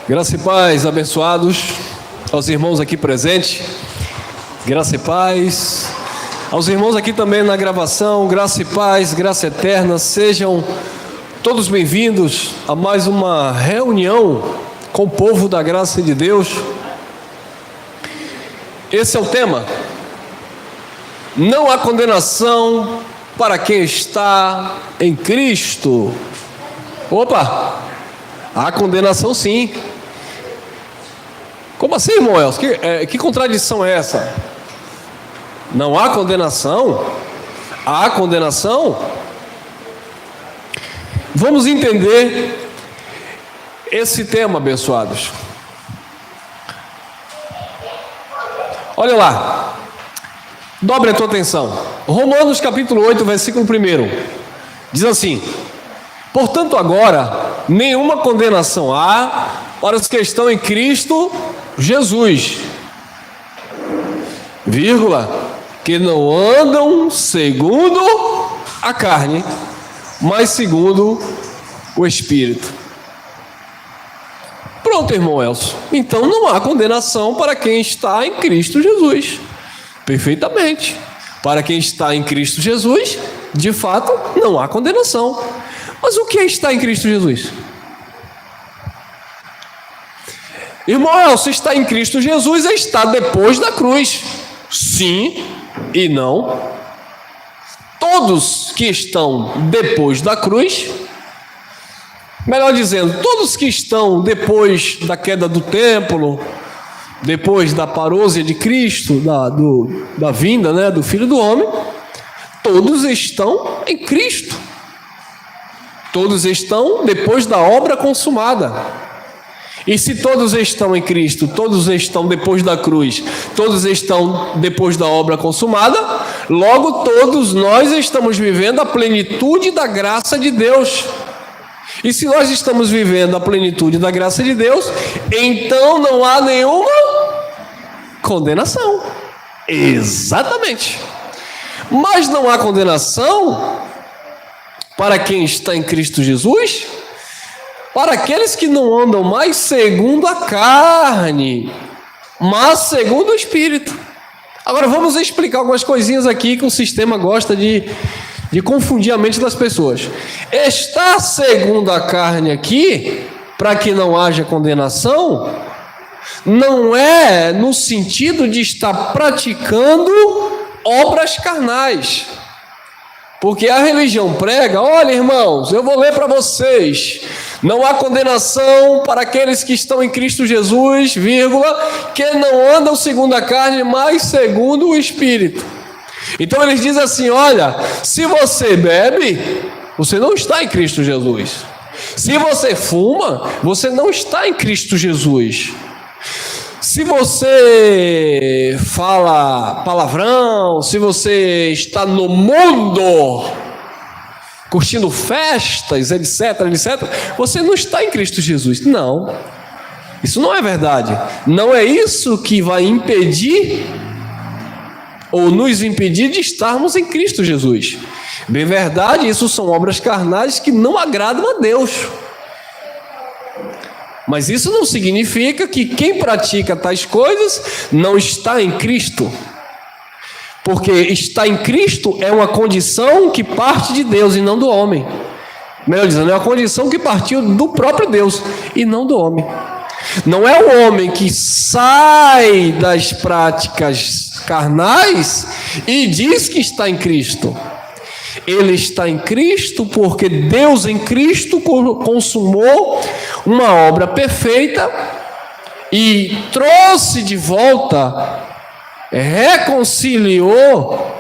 Graça e paz, abençoados, aos irmãos aqui presentes, graça e paz, aos irmãos aqui também na gravação, graça e paz, graça eterna, sejam todos bem-vindos a mais uma reunião com o povo da graça de Deus. Esse é o tema: não há condenação para quem está em Cristo. Opa, há condenação sim. Como assim, irmão Elcio? Que contradição é essa? Não há condenação? Há condenação? Vamos entender esse tema, abençoados. Olha lá, dobre a tua atenção. Romanos capítulo 8, versículo 1. Diz assim: portanto agora, nenhuma condenação há para os que estão em Cristo Jesus, que não andam segundo a carne, mas segundo o Espírito. Pronto, irmão Elcio. Então não há condenação para quem está em Cristo Jesus. Perfeitamente. Para quem está em Cristo Jesus, de fato, não há condenação. Mas o que é estar em Cristo Jesus? Irmão Elcio, estar em Cristo Jesus é estar depois da cruz. Sim e não. Todos que estão depois da cruz, melhor dizendo, todos que estão depois da queda do templo, depois da parousia de Cristo, da vinda, do Filho do Homem, todos estão em Cristo. Todos estão depois da obra consumada. E se todos estão em Cristo, todos estão depois da cruz, todos estão depois da obra consumada, logo todos nós estamos vivendo a plenitude da graça de Deus. E se nós estamos vivendo a plenitude da graça de Deus, então não há nenhuma condenação. Exatamente. Mas não há condenação para quem está em Cristo Jesus, para aqueles que não andam mais segundo a carne, mas segundo o Espírito. Agora vamos explicar algumas coisinhas aqui que o sistema gosta de confundir a mente das pessoas. Estar segundo a carne aqui, para que não haja condenação, não é no sentido de estar praticando obras carnais. Porque a religião prega, olha irmãos, eu vou ler para vocês: não há condenação para aqueles que estão em Cristo Jesus, que não andam segundo a carne, mas segundo o Espírito. Então eles dizem assim: olha, se você bebe, você não está em Cristo Jesus. Se você fuma, você não está em Cristo Jesus. Se você fala palavrão, se você está no mundo, curtindo festas, etc, você não está em Cristo Jesus. Não, isso não é verdade. Não é isso que vai impedir ou nos impedir de estarmos em Cristo Jesus. Bem verdade, isso são obras carnais que não agradam a Deus. Mas isso não significa que quem pratica tais coisas não está em Cristo. Porque estar em Cristo é uma condição que parte de Deus e não do homem. Melhor dizendo, é uma condição que partiu do próprio Deus e não do homem. Não é o homem que sai das práticas carnais e diz que está em Cristo. Ele está em Cristo porque Deus em Cristo consumou uma obra perfeita e trouxe de volta, reconciliou,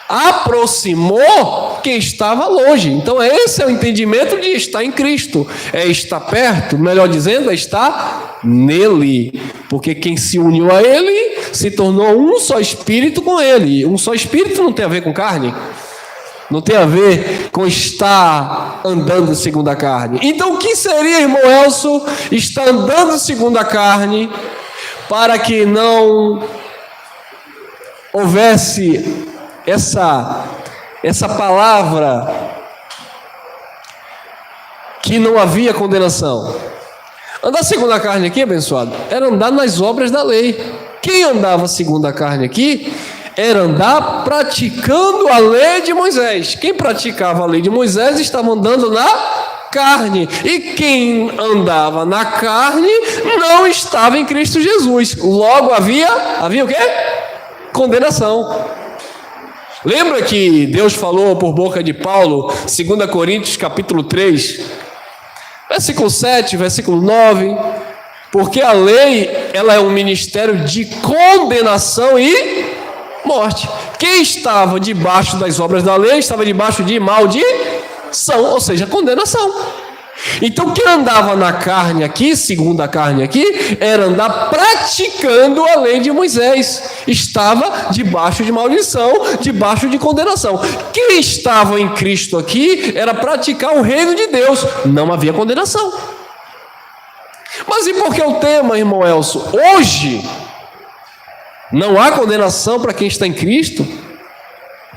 aproximou quem estava longe. Então esse é o entendimento de estar em Cristo. É estar perto, melhor dizendo, é estar nele. Porque quem se uniu a ele se tornou um só espírito com ele. Um só espírito não tem a ver com carne. Não tem a ver com estar andando segundo a carne. Então o que seria, irmão Elcio, estar andando segundo a carne, para que não houvesse essa palavra que não havia condenação? Andar segundo a carne aqui, abençoado, era andar nas obras da lei. Quem andava segundo a carne aqui era andar praticando a lei de Moisés. Quem praticava a lei de Moisés estava andando na carne. E quem andava na carne não estava em Cristo Jesus. Logo havia o quê? Condenação. Lembra que Deus falou por boca de Paulo, 2 Coríntios capítulo 3, versículo 7, versículo 9, porque a lei, ela é um ministério de condenação e morte. Quem estava debaixo das obras da lei estava debaixo de maldição, ou seja, condenação. Então quem andava na carne aqui, segundo a carne aqui, era andar praticando a lei de Moisés, estava debaixo de maldição, debaixo de condenação. Quem estava em Cristo aqui era praticar o reino de Deus, não havia condenação. Mas e por que o tema, irmão Elcio? Hoje não há condenação para quem está em Cristo?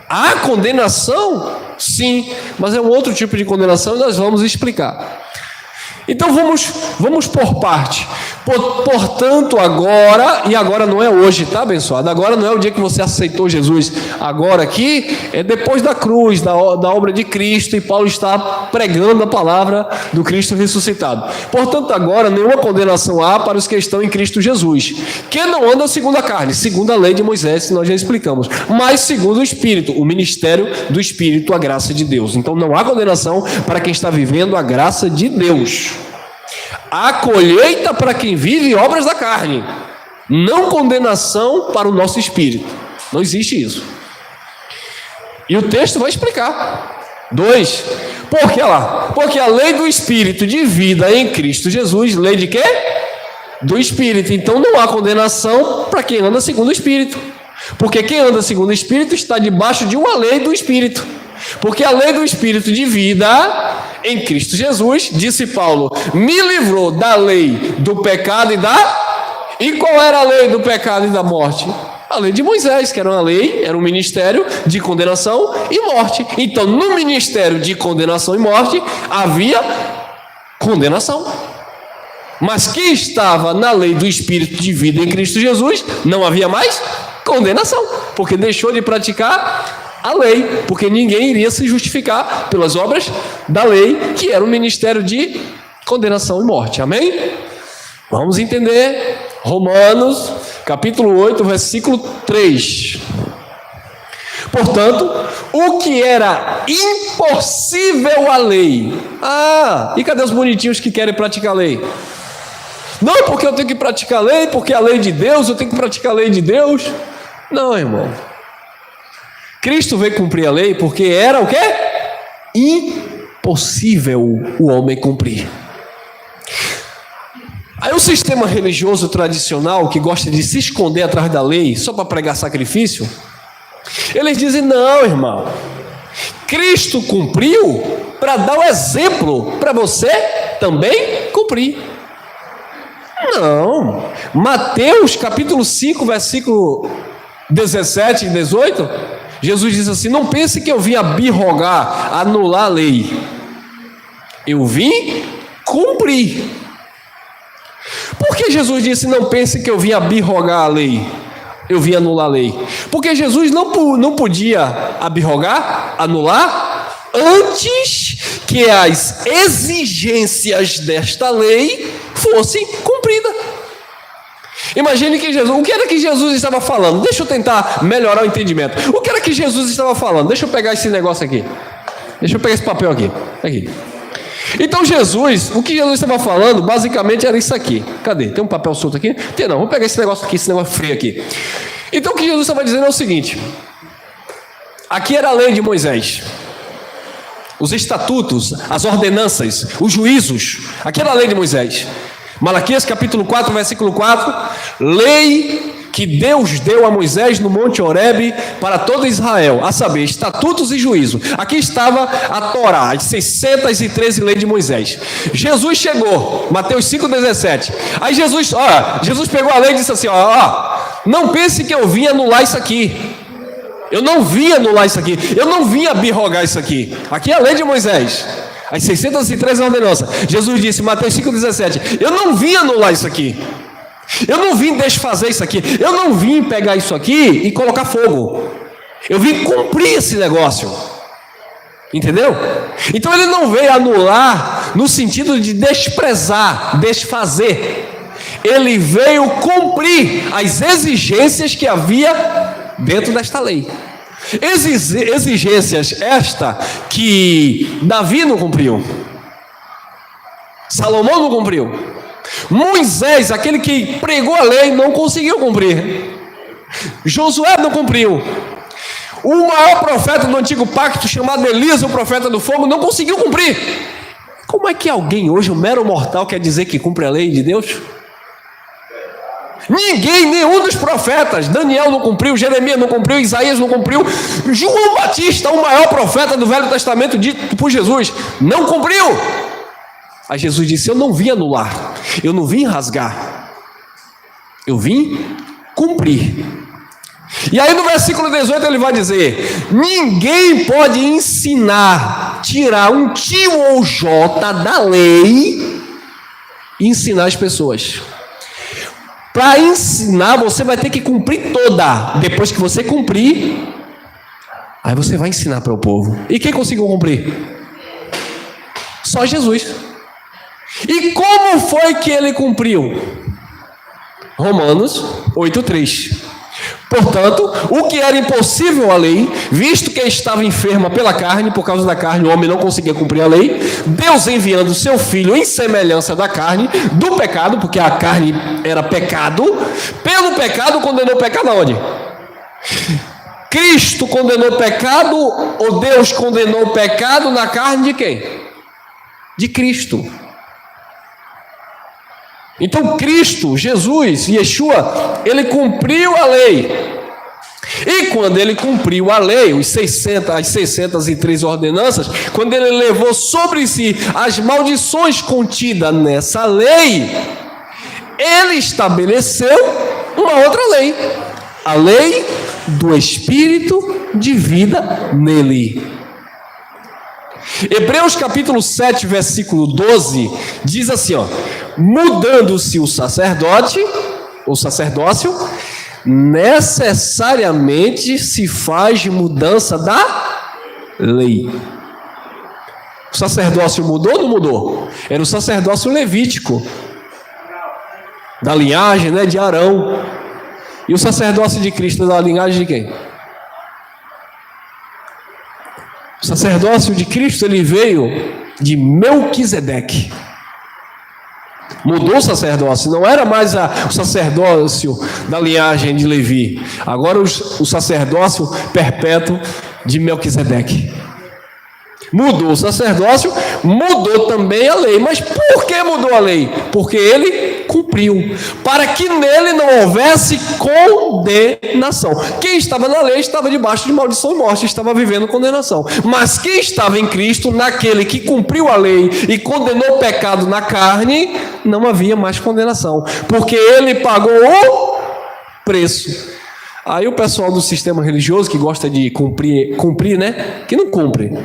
Há condenação? Sim, mas é um outro tipo de condenação e nós vamos explicar. Então vamos por parte. Portanto, agora, e agora não é hoje, tá, abençoado? Agora não é o dia que você aceitou Jesus. Agora aqui é depois da cruz, da obra de Cristo, e Paulo está pregando a palavra do Cristo ressuscitado. Portanto, agora nenhuma condenação há para os que estão em Cristo Jesus, que não andam segundo a carne, segundo a lei de Moisés, nós já explicamos, mas segundo o Espírito, o ministério do Espírito, a graça de Deus. Então não há condenação para quem está vivendo a graça de Deus. Há colheita para quem vive obras da carne, não condenação para o nosso espírito. Não existe isso. E o texto vai explicar. 2. Por que lá? Porque a lei do Espírito de vida em Cristo Jesus, lei de quê? Do Espírito. Então não há condenação para quem anda segundo o Espírito. Porque quem anda segundo o Espírito está debaixo de uma lei do Espírito. Porque a lei do Espírito de vida em Cristo Jesus, disse Paulo, me livrou da lei do pecado e qual era a lei do pecado e da morte? A lei de Moisés, que era uma lei, era um ministério de condenação e morte. Então no ministério de condenação e morte havia condenação. Mas quem estava na lei do Espírito de vida em Cristo Jesus, não havia mais condenação, porque deixou de praticar a lei, porque ninguém iria se justificar pelas obras da lei, que era um ministério de condenação e morte. Amém? Vamos entender Romanos capítulo 8, versículo 3. Portanto, o que era impossível à lei. E cadê os bonitinhos que querem praticar a lei? Não, porque eu tenho que praticar a lei, porque é a lei de Deus, eu tenho que praticar a lei de Deus. Não, irmão. Cristo veio cumprir a lei porque era o quê? Impossível o homem cumprir. Aí o sistema religioso tradicional, que gosta de se esconder atrás da lei só para pregar sacrifício, eles dizem, não, irmão, Cristo cumpriu para dar o exemplo para você também cumprir. Não. Mateus capítulo 5, versículo 17 e 18, Jesus diz assim, não pense que eu vim abrogar, anular a lei. Eu vim cumprir. Por que Jesus disse, não pense que eu vim abrogar a lei? Eu vim anular a lei. Porque Jesus não podia abrogar, anular, antes que as exigências desta lei fossem cumpridas. Imagine que Jesus, o que era que Jesus estava falando? Deixa eu tentar melhorar o entendimento. O que era que Jesus estava falando? Deixa eu pegar esse negócio aqui. Deixa eu pegar esse papel aqui. Então Jesus, o que Jesus estava falando, basicamente era isso aqui. Cadê? Tem um papel solto aqui? Tem não, vamos pegar esse negócio aqui, esse negócio frio aqui. Então o que Jesus estava dizendo é o seguinte. Aqui era a lei de Moisés. Os estatutos, as ordenanças, os juízos. Aqui era a lei de Moisés. Malaquias capítulo 4, versículo 4, lei que Deus deu a Moisés no monte Horebe para todo Israel, a saber, estatutos e juízo. Aqui estava a Torá, as 613 leis de Moisés. Jesus chegou, Mateus 5,17. Aí Jesus pegou a lei e disse assim, não pense que eu vim anular isso aqui. Eu não vim anular isso aqui, eu não vim abrogar isso aqui. Aqui é a lei de Moisés. As 603 ordenanças. Jesus disse, Mateus 5,17, eu não vim anular isso aqui. Eu não vim desfazer isso aqui. Eu não vim pegar isso aqui e colocar fogo. Eu vim cumprir esse negócio. Entendeu? Então ele não veio anular no sentido de desprezar, desfazer. Ele veio cumprir as exigências que havia dentro desta lei. Exigências esta que Davi não cumpriu, Salomão não cumpriu, Moisés, aquele que pregou a lei, não conseguiu cumprir, Josué não cumpriu, o maior profeta do antigo pacto, chamado Elias, o profeta do fogo, não conseguiu cumprir. Como é que alguém hoje, um mero mortal, quer dizer que cumpre a lei de Deus? Ninguém, nenhum dos profetas. Daniel não cumpriu, Jeremias não cumpriu, Isaías não cumpriu, João Batista, o maior profeta do Velho Testamento dito por Jesus, não cumpriu. Aí Jesus disse, eu não vim anular, eu não vim rasgar, eu vim cumprir. E aí no versículo 18 ele vai dizer, ninguém pode ensinar, tirar um tio ou jota da lei e ensinar as pessoas. Para ensinar, você vai ter que cumprir toda. Depois que você cumprir, aí você vai ensinar para o povo. E quem conseguiu cumprir? Só Jesus. E como foi que ele cumpriu? Romanos 8,3. Portanto, o que era impossível à lei, visto que estava enferma pela carne, por causa da carne o homem não conseguia cumprir a lei, Deus enviando seu Filho em semelhança da carne, do pecado, porque a carne era pecado, pelo pecado condenou o pecado aonde? Cristo condenou o pecado, ou Deus condenou o pecado na carne de quem? De Cristo. Então Cristo, Jesus, Yeshua, ele cumpriu a lei. E quando ele cumpriu a lei, as 603 ordenanças, quando ele levou sobre si as maldições contidas nessa lei, ele estabeleceu uma outra lei, a lei do Espírito de vida nele. Hebreus capítulo 7, versículo 12, diz assim, ó, mudando-se o sacerdote, o sacerdócio, necessariamente se faz mudança da lei. O sacerdócio mudou ou não mudou? Era o sacerdócio levítico, da linhagem, né, de Arão. E o sacerdócio de Cristo da linhagem de quem? O sacerdócio de Cristo, ele veio de Melquisedeque. Mudou o sacerdócio, não era mais o sacerdócio da linhagem de Levi, agora o sacerdócio perpétuo de Melquisedeque. Mudou o sacerdócio, mudou também a lei. Mas por que mudou a lei? Porque ele cumpriu, para que nele não houvesse condenação. Quem estava na lei estava debaixo de maldição e morte, estava vivendo condenação. Mas quem estava em Cristo, naquele que cumpriu a lei e condenou o pecado na carne, não havia mais condenação, porque ele pagou o preço. Aí o pessoal do sistema religioso que gosta de cumprir, né? Que não cumpre,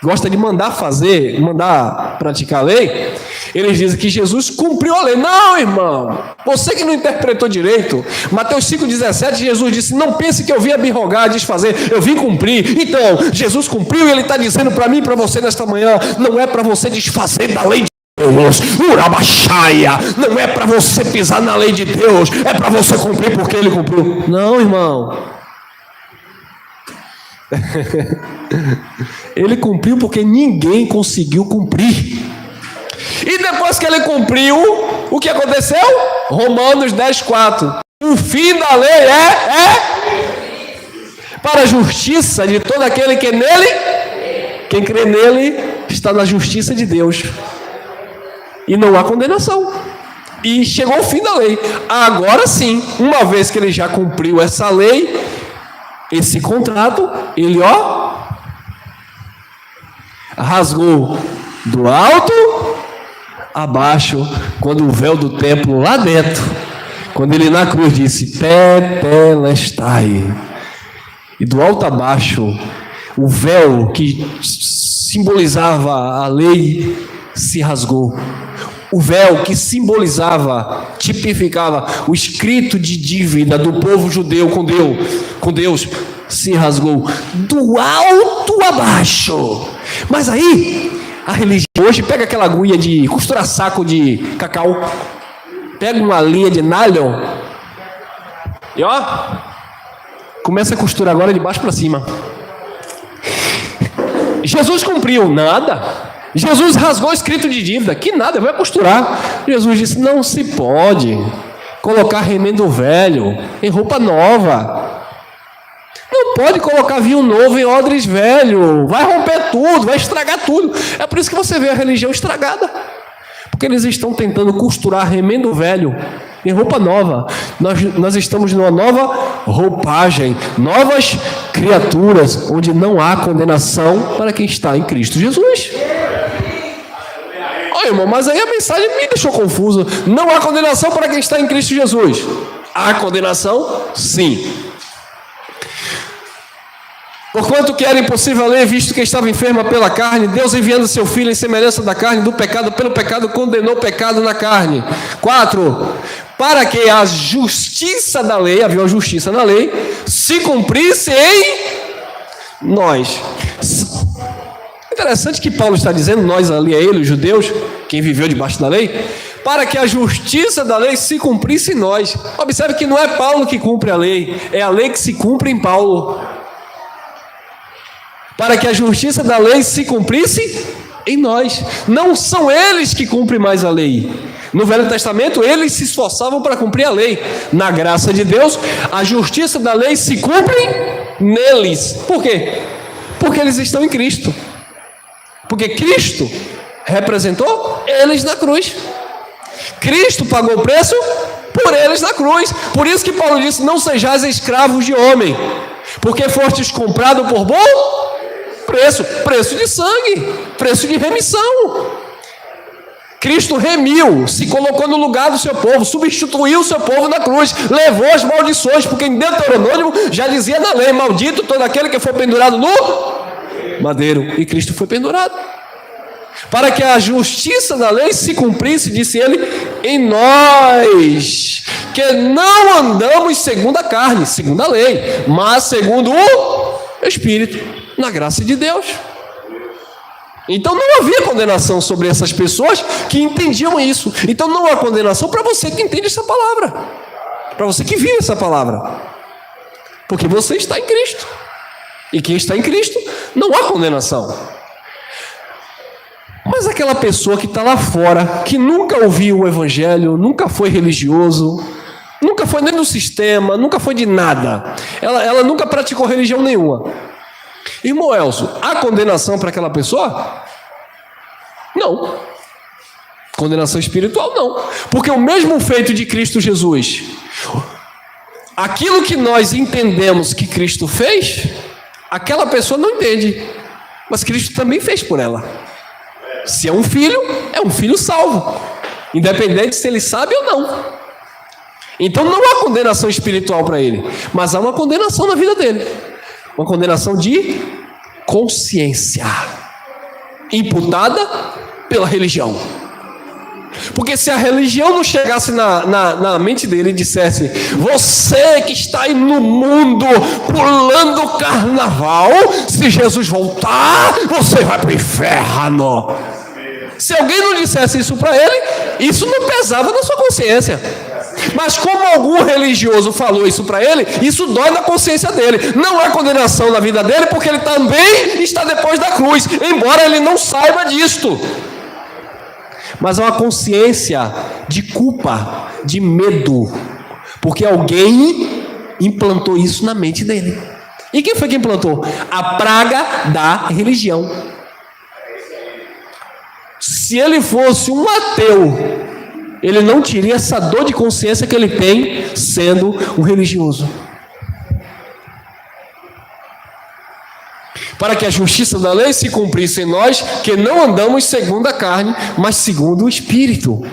gosta de mandar fazer, mandar praticar a lei, eles dizem que Jesus cumpriu a lei. Não, irmão, você que não interpretou direito. Mateus 5,17, Jesus disse, não pense que eu vim abirrogar, desfazer, eu vim cumprir. Então, Jesus cumpriu e ele está dizendo para mim e para você nesta manhã, não é para você desfazer da lei de Deus, Urabaxaia, não é para você pisar na lei de Deus, é para você cumprir porque ele cumpriu. Não, irmão. Ele cumpriu porque ninguém conseguiu cumprir. E depois que ele cumpriu, o que aconteceu? Romanos 10,4. O fim da lei é para a justiça de todo aquele que nele, quem crê nele, está na justiça de Deus. E não há condenação. E chegou o fim da lei. Agora sim, uma vez que ele já cumpriu essa lei, esse contrato, ele rasgou do alto abaixo, quando o véu do templo lá dentro, quando ele na cruz disse Tetelestai, e do alto abaixo o véu que simbolizava a lei se rasgou. O véu que simbolizava, tipificava o escrito de dívida do povo judeu com Deus se rasgou do alto a baixo. Mas aí, a religião hoje pega aquela agulha de costurar saco de cacau, pega uma linha de nylon e começa a costurar agora de baixo para cima. Jesus cumpriu nada. Jesus rasgou o escrito de dívida, que nada, vai costurar. Jesus disse, não se pode colocar remendo velho em roupa nova. Não pode colocar vinho novo em odres velho. Vai romper tudo, vai estragar tudo. É por isso que você vê a religião estragada. Porque eles estão tentando costurar remendo velho em roupa nova. Nós estamos numa nova roupagem, novas criaturas, onde não há condenação para quem está em Cristo Jesus. Olha, irmão, mas aí a mensagem me deixou confuso. Não há condenação para quem está em Cristo Jesus. Há condenação? Sim. Porquanto que era impossível a lei, visto que estava enferma pela carne, Deus enviando seu Filho em semelhança da carne, do pecado, pelo pecado, condenou o pecado na carne. 4. Para que a justiça da lei, havia uma justiça na lei, se cumprisse em nós. Interessante que Paulo está dizendo, nós ali é ele, os judeus, quem viveu debaixo da lei, para que a justiça da lei se cumprisse em nós. Observe que não é Paulo que cumpre a lei, é a lei que se cumpre em Paulo. Para que a justiça da lei se cumprisse em nós. Não são eles que cumprem mais a lei. No Velho Testamento, eles se esforçavam para cumprir a lei. Na graça de Deus, a justiça da lei se cumpre neles. Por quê? Porque eles estão em Cristo. Porque Cristo representou eles na cruz. Cristo pagou o preço por eles na cruz. Por isso que Paulo disse, não sejais escravos de homem, porque fostes comprado por bom preço de sangue, preço de remissão. Cristo remiu, se colocou no lugar do seu povo, substituiu o seu povo na cruz, levou as maldições, porque em Deuteronômio já dizia na lei, maldito todo aquele que for pendurado no madeiro, e Cristo foi pendurado. Para que a justiça da lei se cumprisse, disse ele, em nós, que não andamos segundo a carne, segundo a lei, mas segundo o Espírito, na graça de Deus. Então não havia condenação sobre essas pessoas que entendiam isso. Então não há condenação para você que entende essa palavra, para você que vive essa palavra, porque você está em Cristo, e quem está em Cristo não há condenação. Mas aquela pessoa que está lá fora, que nunca ouviu o Evangelho, nunca foi religioso, nunca foi nem do sistema, nunca foi de nada, ela nunca praticou religião nenhuma. Irmão Elcio, há condenação para aquela pessoa? Não. Condenação espiritual não. Porque o mesmo feito de Cristo Jesus, aquilo que nós entendemos que Cristo fez, aquela pessoa não entende, mas Cristo também fez por ela. Se é um filho salvo, independente se ele sabe ou não. Então não há condenação espiritual para ele, mas há uma condenação na vida dele, uma condenação de consciência, imputada pela religião. Porque se a religião não chegasse na mente dele e dissesse, você que está aí no mundo pulando o carnaval, se Jesus voltar, você vai para o inferno. Se alguém não dissesse isso para ele, isso não pesava na sua consciência. Mas como algum religioso falou isso para ele, isso dói na consciência dele. Não há condenação na vida dele, porque ele também está depois da cruz, embora ele não saiba disto. Mas há uma consciência de culpa, de medo, porque alguém implantou isso na mente dele. E quem foi que implantou? A praga da religião. Se ele fosse um ateu, ele não teria essa dor de consciência que ele tem sendo um religioso. Para que a justiça da lei se cumprisse em nós, que não andamos segundo a carne, mas segundo o Espírito.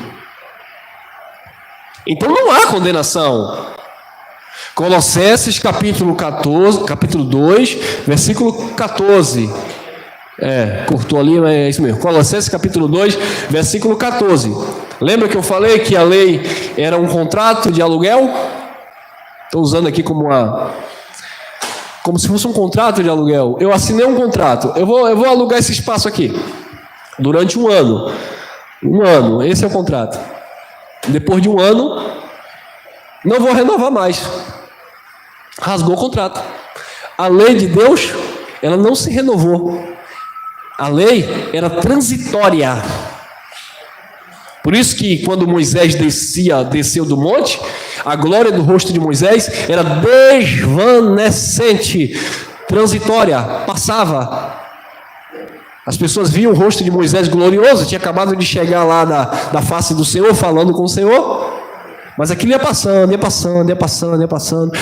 Então não há condenação. Colossenses capítulo 2, versículo 14. Cortou ali, mas é isso mesmo. Colossenses capítulo 2, versículo 14. Lembra que eu falei que a lei era um contrato de aluguel? Estou usando aqui como se fosse um contrato de aluguel. Eu assinei um contrato. Eu vou alugar esse espaço aqui durante um ano. Esse é o contrato. Depois de um ano, não vou renovar mais. Rasgou o contrato. A lei de Deus, ela não se renovou. A lei era transitória. Por isso que quando Moisés desceu do monte, a glória do rosto de Moisés era desvanecente, transitória, passava. As pessoas viam o rosto de Moisés glorioso, tinha acabado de chegar lá da face do Senhor, falando com o Senhor, mas aquilo ia passando.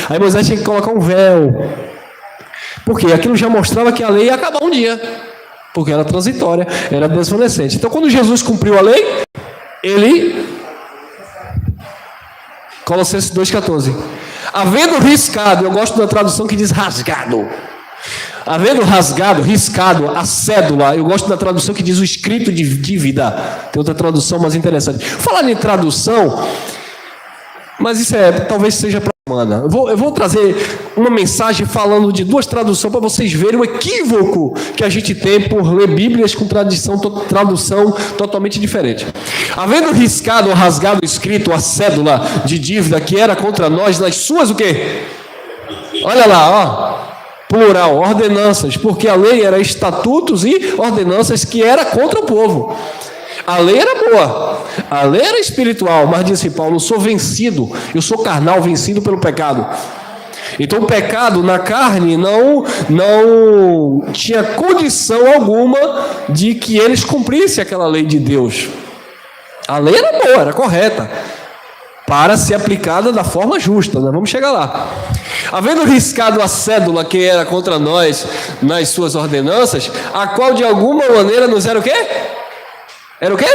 Aí Moisés tinha que colocar um véu, porque aquilo já mostrava que a lei ia acabar um dia, porque era transitória, era desvanecente. Então quando Jesus cumpriu a lei, ele, Colossenses 2,14, havendo riscado, eu gosto da tradução que diz rasgado, havendo rasgado, riscado a cédula, eu gosto da tradução que diz o escrito de dívida. Tem outra tradução mais interessante. Falar em tradução, mas isso talvez seja para semana. Eu vou trazer uma mensagem falando de duas traduções para vocês verem o equívoco que a gente tem por ler Bíblias com tradução totalmente diferente. Havendo riscado ou rasgado o escrito, a cédula de dívida que era contra nós, nas suas o quê? Olha lá, plural, ordenanças, porque a lei era estatutos e ordenanças que era contra o povo. A lei era boa, a lei era espiritual, mas disse Paulo, eu sou vencido, eu sou carnal, vencido pelo pecado. Então o pecado na carne não tinha condição alguma de que eles cumprissem aquela lei de Deus. A lei era boa, era correta, para ser aplicada da forma justa, nós vamos chegar lá. Havendo riscado a cédula que era contra nós nas suas ordenanças, a qual de alguma maneira nos era o quê? Era o quê?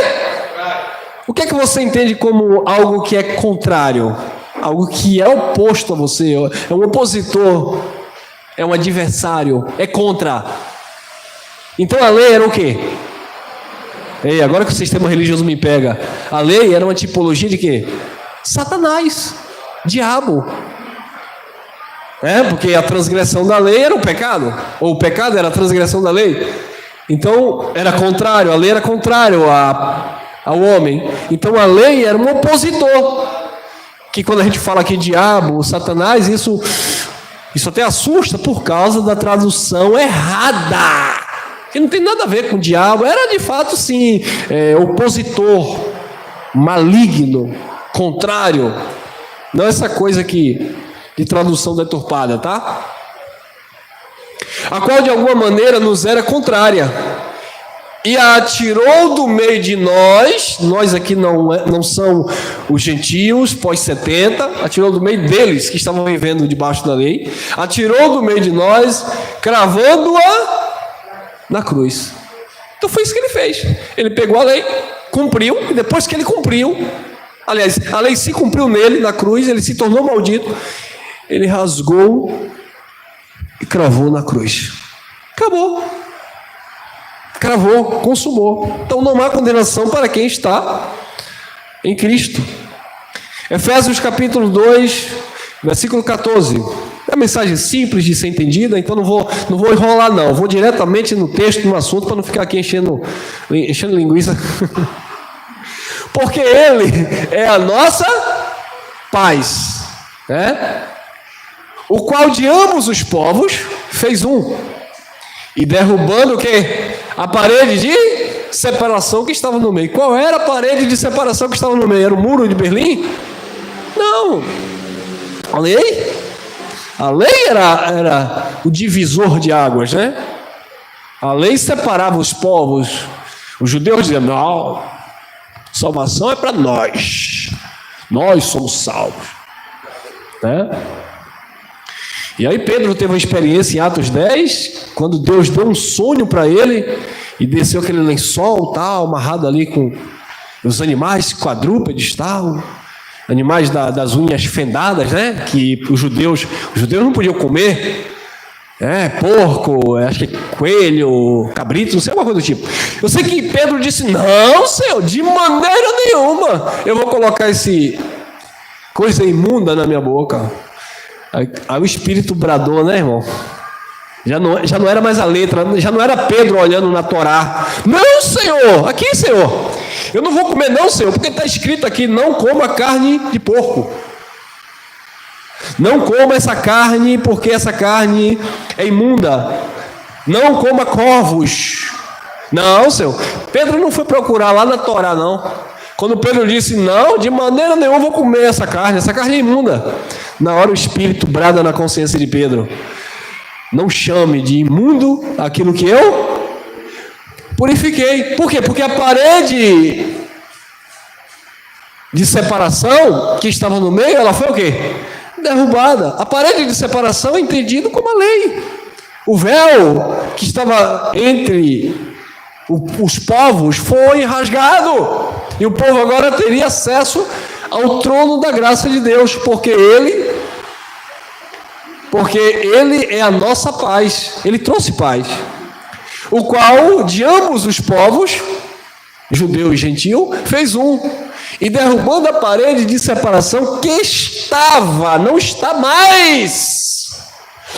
O que é que você entende como algo que é contrário? Algo que é oposto a você, é um opositor, é um adversário, é contra. Então a lei era o quê? Ei, agora que o sistema religioso me pega, a lei era uma tipologia de quê? Satanás, diabo. Porque a transgressão da lei era o pecado, ou o pecado era a transgressão da lei. Então era contrário, a lei era contrário ao homem. Então a lei era um opositor. Que quando a gente fala aqui diabo, Satanás, isso até assusta por causa da tradução errada. Que não tem nada a ver com diabo, era de fato sim, opositor, maligno, contrário. Não essa coisa aqui de tradução deturpada, tá? A qual de alguma maneira nos era contrária, e a atirou do meio de nós aqui não são os gentios pós-70, atirou do meio deles que estavam vivendo debaixo da lei, atirou do meio de nós, cravando-a na cruz. Então foi isso que ele fez. Ele pegou a lei, cumpriu, e depois que ele cumpriu, aliás, a lei se cumpriu nele, na cruz, ele se tornou maldito, ele rasgou e cravou na cruz. Acabou. Cravou, consumou. Então não há condenação para quem está em Cristo. Efésios capítulo 2, versículo 14. É uma mensagem simples de ser entendida, então não vou enrolar não. Vou diretamente no texto, no assunto, para não ficar aqui enchendo linguiça. Porque Ele é a nossa paz, o qual de ambos os povos fez um, e derrubando o quê? A parede de separação que estava no meio. Qual era a parede de separação que estava no meio? Era o muro de Berlim? Não. A lei era o divisor de águas, né? A lei separava os povos. Os judeus diziam, não, salvação é para nós. Nós somos salvos. E aí Pedro teve uma experiência em Atos 10, quando Deus deu um sonho para ele, e desceu aquele lençol, tal, amarrado ali com os animais quadrúpedes, tal, animais das unhas fendadas, né? Que os judeus não podiam comer, Porco, acho que é coelho, cabrito, não sei, alguma coisa do tipo. Eu sei que Pedro disse: não, Senhor, de maneira nenhuma eu vou colocar esse coisa imunda na minha boca. Aí o Espírito bradou, né, irmão? Já não era mais a letra, já não era Pedro olhando na Torá. Não, Senhor, aqui, Senhor, eu não vou comer não, Senhor, porque está escrito aqui: não coma carne de porco. Não coma essa carne, porque essa carne é imunda. Não coma corvos. Não, Senhor. Pedro não foi procurar lá na Torá, não. Quando Pedro disse: não, de maneira nenhuma vou comer essa carne é imunda. Na hora o Espírito brada na consciência de Pedro: não chame de imundo aquilo que eu purifiquei. Por quê? Porque a parede de separação que estava no meio, ela foi o quê? Derrubada. A parede de separação é entendida como a lei. O véu que estava entre os povos foi rasgado. E o povo agora teria acesso ao trono da graça de Deus, porque ele é a nossa paz. Ele trouxe paz, o qual de ambos os povos, judeu e gentil, fez um. E derrubando a parede de separação que estava, não está mais.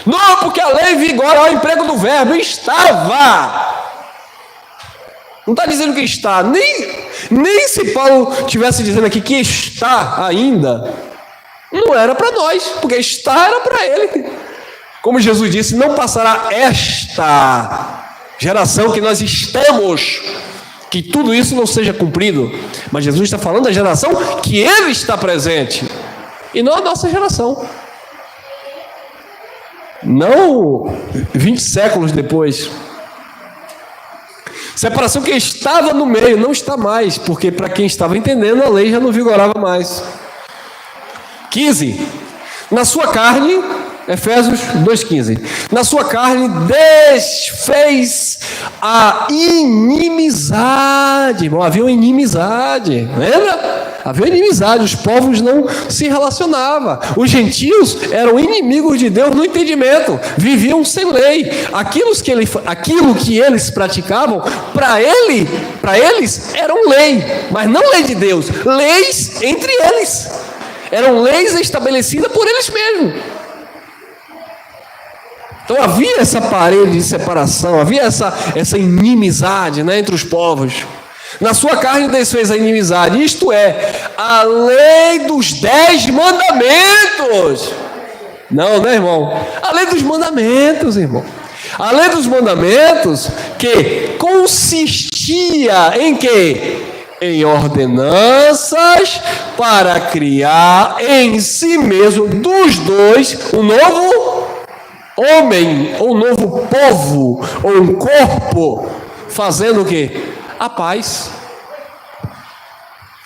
Não, porque a lei vigora ao emprego do verbo. Estava. Não está dizendo que está. Nem se Paulo estivesse dizendo aqui que está ainda. Não era para nós, porque está era para ele. Como Jesus disse: não passará esta geração que nós estamos, que tudo isso não seja cumprido. Mas Jesus está falando da geração que ele está presente, e não a nossa geração. Não 20 séculos depois. Separação que estava no meio não está mais, porque para quem estava entendendo, a lei já não vigorava mais. 15. Na sua carne, Efésios 2,15. Na sua carne desfez a inimizade. Bom, havia uma inimizade, lembra? Havia inimizade, os povos não se relacionavam. Os gentios eram inimigos de Deus no entendimento, viviam sem lei. Aquilo que eles praticavam, para eles eram lei, mas não lei de Deus, leis entre eles. Eram leis estabelecidas por eles mesmos. Então havia essa parede de separação, havia essa inimizade, né, entre os povos. Na sua carne desfez a inimizade, isto é, a lei dos 10 mandamentos. Não, né, irmão? A lei dos mandamentos, irmão. A lei dos mandamentos que consistia em quê? Em ordenanças para criar em si mesmo dos dois um novo homem, ou um novo povo, ou um corpo, fazendo o quê? A paz.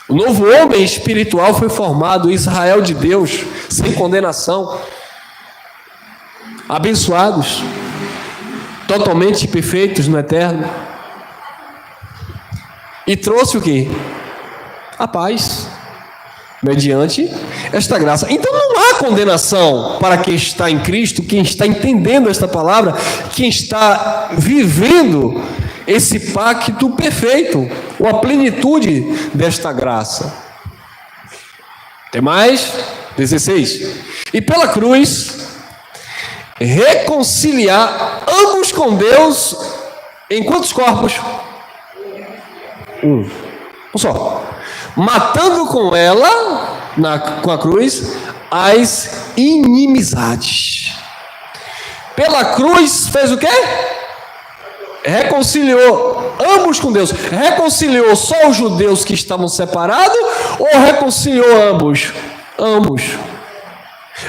O novo homem espiritual foi formado, Israel de Deus, sem condenação, abençoados, totalmente perfeitos no eterno, e trouxe o quê? A paz, mediante esta graça. Então não há condenação para quem está em Cristo, quem está entendendo esta palavra, quem está vivendo esse pacto perfeito, ou a plenitude desta graça. Tem mais? 16. E pela cruz reconciliar ambos com Deus em quantos corpos? Um só. Matando com ela, com a cruz, as inimizades. Pela cruz fez o quê? Reconciliou ambos com Deus. Reconciliou só os judeus que estavam separados, ou reconciliou ambos? Ambos.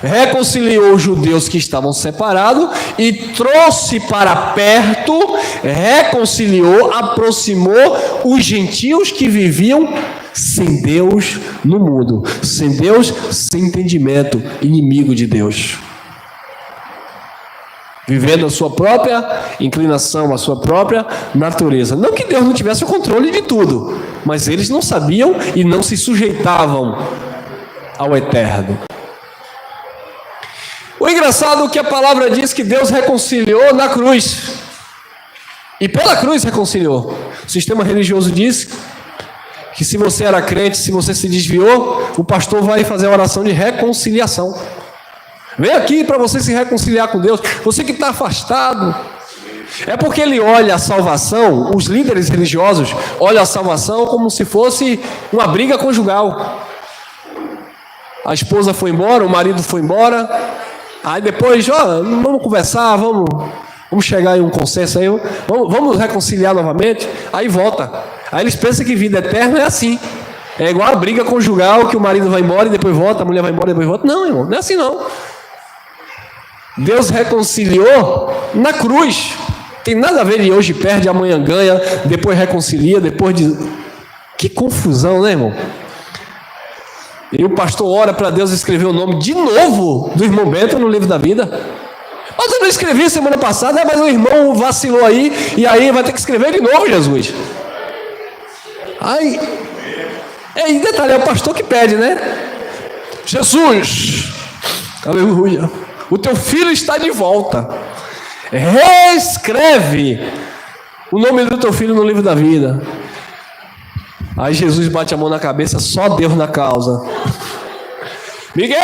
Reconciliou os judeus que estavam separados e trouxe para perto, reconciliou, aproximou os gentios que viviam sem Deus no mundo, sem Deus, sem entendimento, inimigo de Deus, vivendo a sua própria inclinação, a sua própria natureza. Não que Deus não tivesse o controle de tudo, mas eles não sabiam e não se sujeitavam ao eterno. O engraçado é que a palavra diz que Deus reconciliou na cruz. E pela cruz reconciliou. O sistema religioso diz que se você era crente, se você se desviou, o pastor vai fazer a oração de reconciliação. Vem aqui para você se reconciliar com Deus. Você que está afastado. É porque ele olha a salvação, os líderes religiosos olham a salvação como se fosse uma briga conjugal. A esposa foi embora, o marido foi embora. Aí depois, vamos conversar, vamos chegar em um consenso aí, vamos reconciliar novamente. Aí volta. Aí eles pensam que vida eterna é assim. É igual a briga conjugal, que o marido vai embora e depois volta, a mulher vai embora e depois volta. Não, irmão, não é assim não. Deus reconciliou na cruz. Tem nada a ver de hoje perde, amanhã ganha, depois reconcilia, depois de... Que confusão, né, irmão? E o pastor ora para Deus escrever o nome de novo do irmão Bento no livro da vida. Mas eu não escrevi semana passada, mas o irmão vacilou aí, e aí vai ter que escrever de novo, Jesus. Aí, em detalhe, é o pastor que pede, né? Jesus, aleluia, o teu filho está de volta. Reescreve o nome do teu filho no livro da vida. Aí Jesus bate a mão na cabeça, só Deus na causa. Miguel!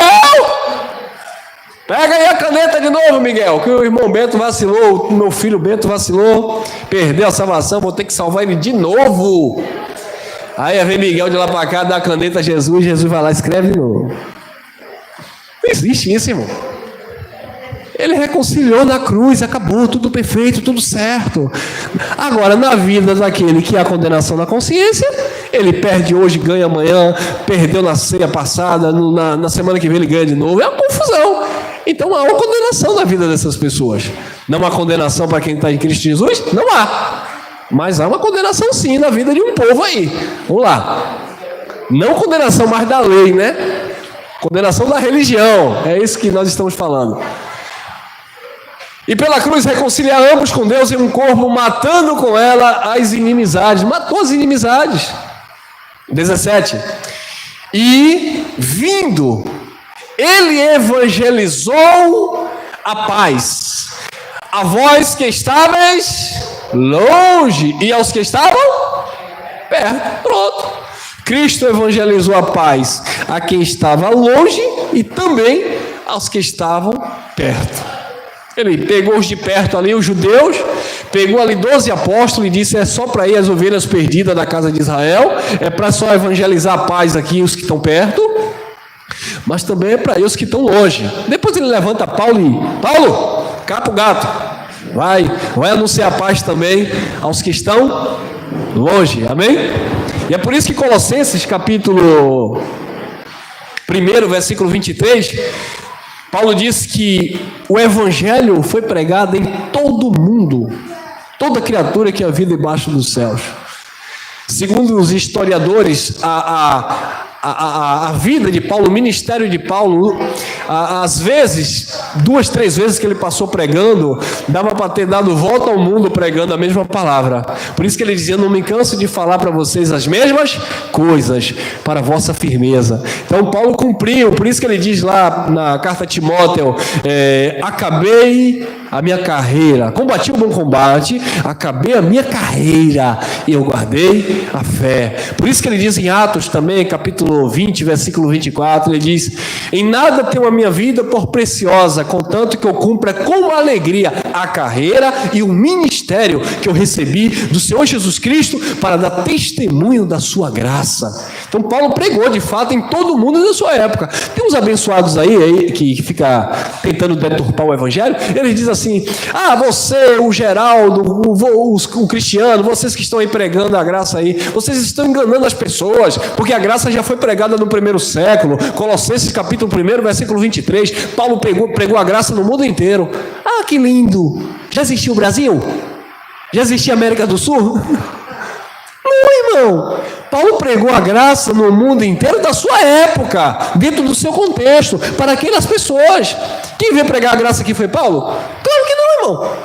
Pega aí a caneta de novo, Miguel, que o irmão Bento vacilou, o meu filho Bento vacilou, perdeu a salvação, vou ter que salvar ele de novo. Aí vem Miguel de lá para cá, dá a caneta a Jesus, Jesus vai lá e escreve de novo. Não existe isso, irmão. Ele reconciliou na cruz, acabou, tudo perfeito, tudo certo. Agora, na vida daquele que há condenação na consciência, ele perde hoje, ganha amanhã, perdeu na ceia passada, na semana que vem ele ganha de novo. É uma confusão. Então há uma condenação na vida dessas pessoas. Não há condenação para quem está em Cristo Jesus? Não há. Mas há uma condenação sim na vida de um povo aí. Vamos lá. Não condenação mais da lei, né? Condenação da religião. É isso que nós estamos falando. E pela cruz reconciliar ambos com Deus em um corpo, matando com ela as inimizades. Matou as inimizades. 17. E vindo, ele evangelizou a paz a vós que estáveis longe e aos que estavam perto. Pronto. Cristo evangelizou a paz a quem estava longe e também aos que estavam perto. Ele pegou os de perto ali, os judeus, pegou ali 12 apóstolos e disse: é só para ir as ovelhas perdidas da casa de Israel, é para só evangelizar a paz aqui, os que estão perto, mas também é para os que estão longe. Depois ele levanta Paulo e: Paulo, capa o gato, vai anunciar a paz também aos que estão longe, amém? E é por isso que Colossenses capítulo 1, versículo 23, Paulo diz que o evangelho foi pregado em todo o mundo, toda criatura que havia debaixo dos céus. Segundo os historiadores, a vida de Paulo, o ministério de Paulo, às vezes, 2, 3 vezes que ele passou pregando, dava para ter dado volta ao mundo pregando a mesma palavra. Por isso que ele dizia: não me canso de falar para vocês as mesmas coisas, para a vossa firmeza. Então Paulo cumpriu, por isso que ele diz lá na carta a Timóteo: acabei a minha carreira, combati o bom combate, acabei a minha carreira e eu guardei a fé. Por isso que ele diz em Atos também, capítulo 20, versículo 24, ele diz: em nada tenho a minha vida por preciosa, contanto que eu cumpra com alegria a carreira e o ministério que eu recebi do Senhor Jesus Cristo para dar testemunho da sua graça. Então Paulo pregou de fato em todo o mundo da sua época. Tem uns abençoados aí que fica tentando deturpar o evangelho. Ele diz assim: você, o Geraldo, o Cristiano, vocês que estão aí pregando a graça aí, vocês estão enganando as pessoas, porque a graça já foi pregada no primeiro século. Colossenses capítulo 1, versículo 23, Paulo pregou a graça no mundo inteiro. Que lindo! Já existiu o Brasil? Já existia a América do Sul? Não, irmão. Paulo pregou a graça no mundo inteiro da sua época, dentro do seu contexto, para aquelas pessoas. Quem veio pregar a graça aqui foi Paulo? Claro que não, irmão.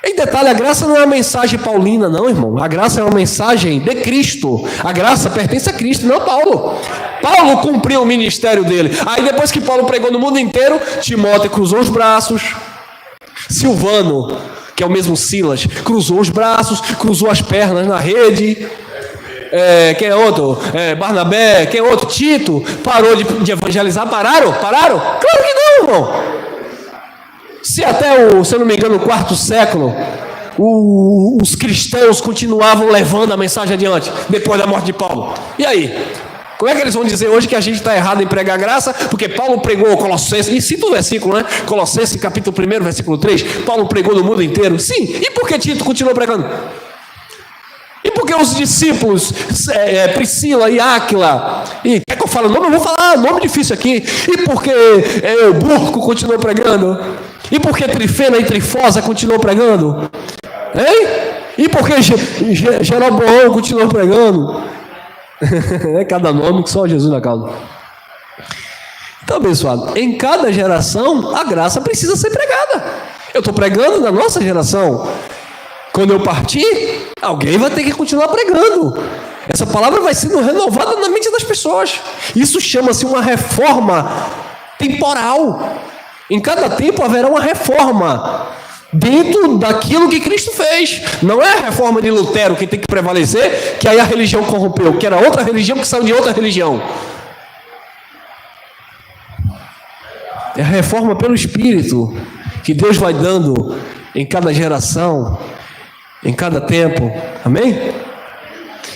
Em detalhe, a graça não é uma mensagem paulina, não, irmão. A graça é uma mensagem de Cristo. A graça pertence a Cristo, não a Paulo. Paulo cumpriu o ministério dele. Aí depois que Paulo pregou no mundo inteiro, Timóteo cruzou os braços. Silvano, que é o mesmo Silas, cruzou os braços, cruzou as pernas na rede. Quem é outro? Barnabé, quem é outro? Tito, parou de evangelizar. Pararam? Claro que não, irmão. Se até se eu não me engano, no quarto século, os cristãos continuavam levando a mensagem adiante, depois da morte de Paulo. E aí? Como é que eles vão dizer hoje que a gente está errado em pregar graça? Porque Paulo pregou Colossenses, e cita o versículo, né? Colossenses capítulo 1, versículo 3, Paulo pregou no mundo inteiro. Sim, e por que Tito continuou pregando? E por que os discípulos, Priscila e Áquila, e quer que eu fale o nome? Eu vou falar nome difícil aqui. E por que o Burco continuou pregando? E por que Trifena e Trifosa continuou pregando? Hein? E por que Jeroboão continuou pregando? É cada nome que só Jesus na causa. Então, abençoado, em cada geração a graça precisa ser pregada. Eu estou pregando na nossa geração. Quando eu partir, alguém vai ter que continuar pregando. Essa palavra vai sendo renovada na mente das pessoas. Isso chama-se uma reforma temporal. Em cada tempo haverá uma reforma dentro daquilo que Cristo fez. Não é a reforma de Lutero que tem que prevalecer, que aí a religião corrompeu, que era outra religião que saiu de outra religião. É a reforma pelo Espírito que Deus vai dando em cada geração, em cada tempo. Amém?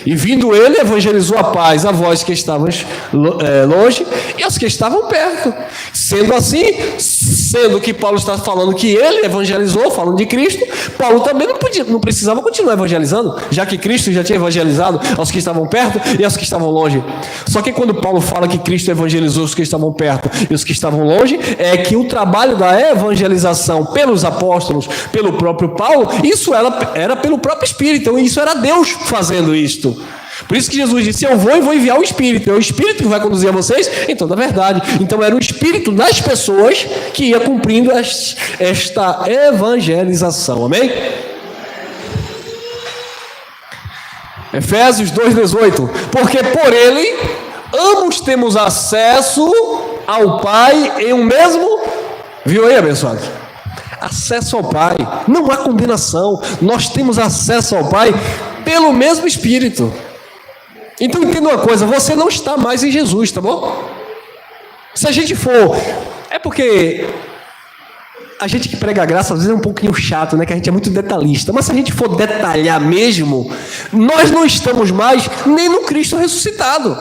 E vindo ele, evangelizou a paz a vós que estavam longe e aos que estavam perto. Sendo assim, sendo que Paulo está falando que ele evangelizou, falando de Cristo, Paulo também não precisava continuar evangelizando, já que Cristo já tinha evangelizado aos que estavam perto e aos que estavam longe. Só que quando Paulo fala que Cristo evangelizou os que estavam perto e os que estavam longe, é que o trabalho da evangelização pelos apóstolos, pelo próprio Paulo, isso era pelo próprio Espírito. Então isso era Deus fazendo isto. Por isso que Jesus disse: eu vou enviar o Espírito. É o Espírito que vai conduzir a vocês em toda a verdade. Então era o Espírito das pessoas que ia cumprindo esta evangelização. Amém? Efésios 2,18. Porque por ele ambos temos acesso ao Pai em um mesmo... Viu aí, abençoado? Acesso ao Pai. Não há condenação. Nós temos acesso ao Pai pelo mesmo Espírito. Então entenda uma coisa, você não está mais em Jesus, tá bom? Se a gente for... É porque a gente que prega a graça às vezes é um pouquinho chato, né? Que a gente é muito detalhista. Mas se a gente for detalhar mesmo, nós não estamos mais nem no Cristo ressuscitado.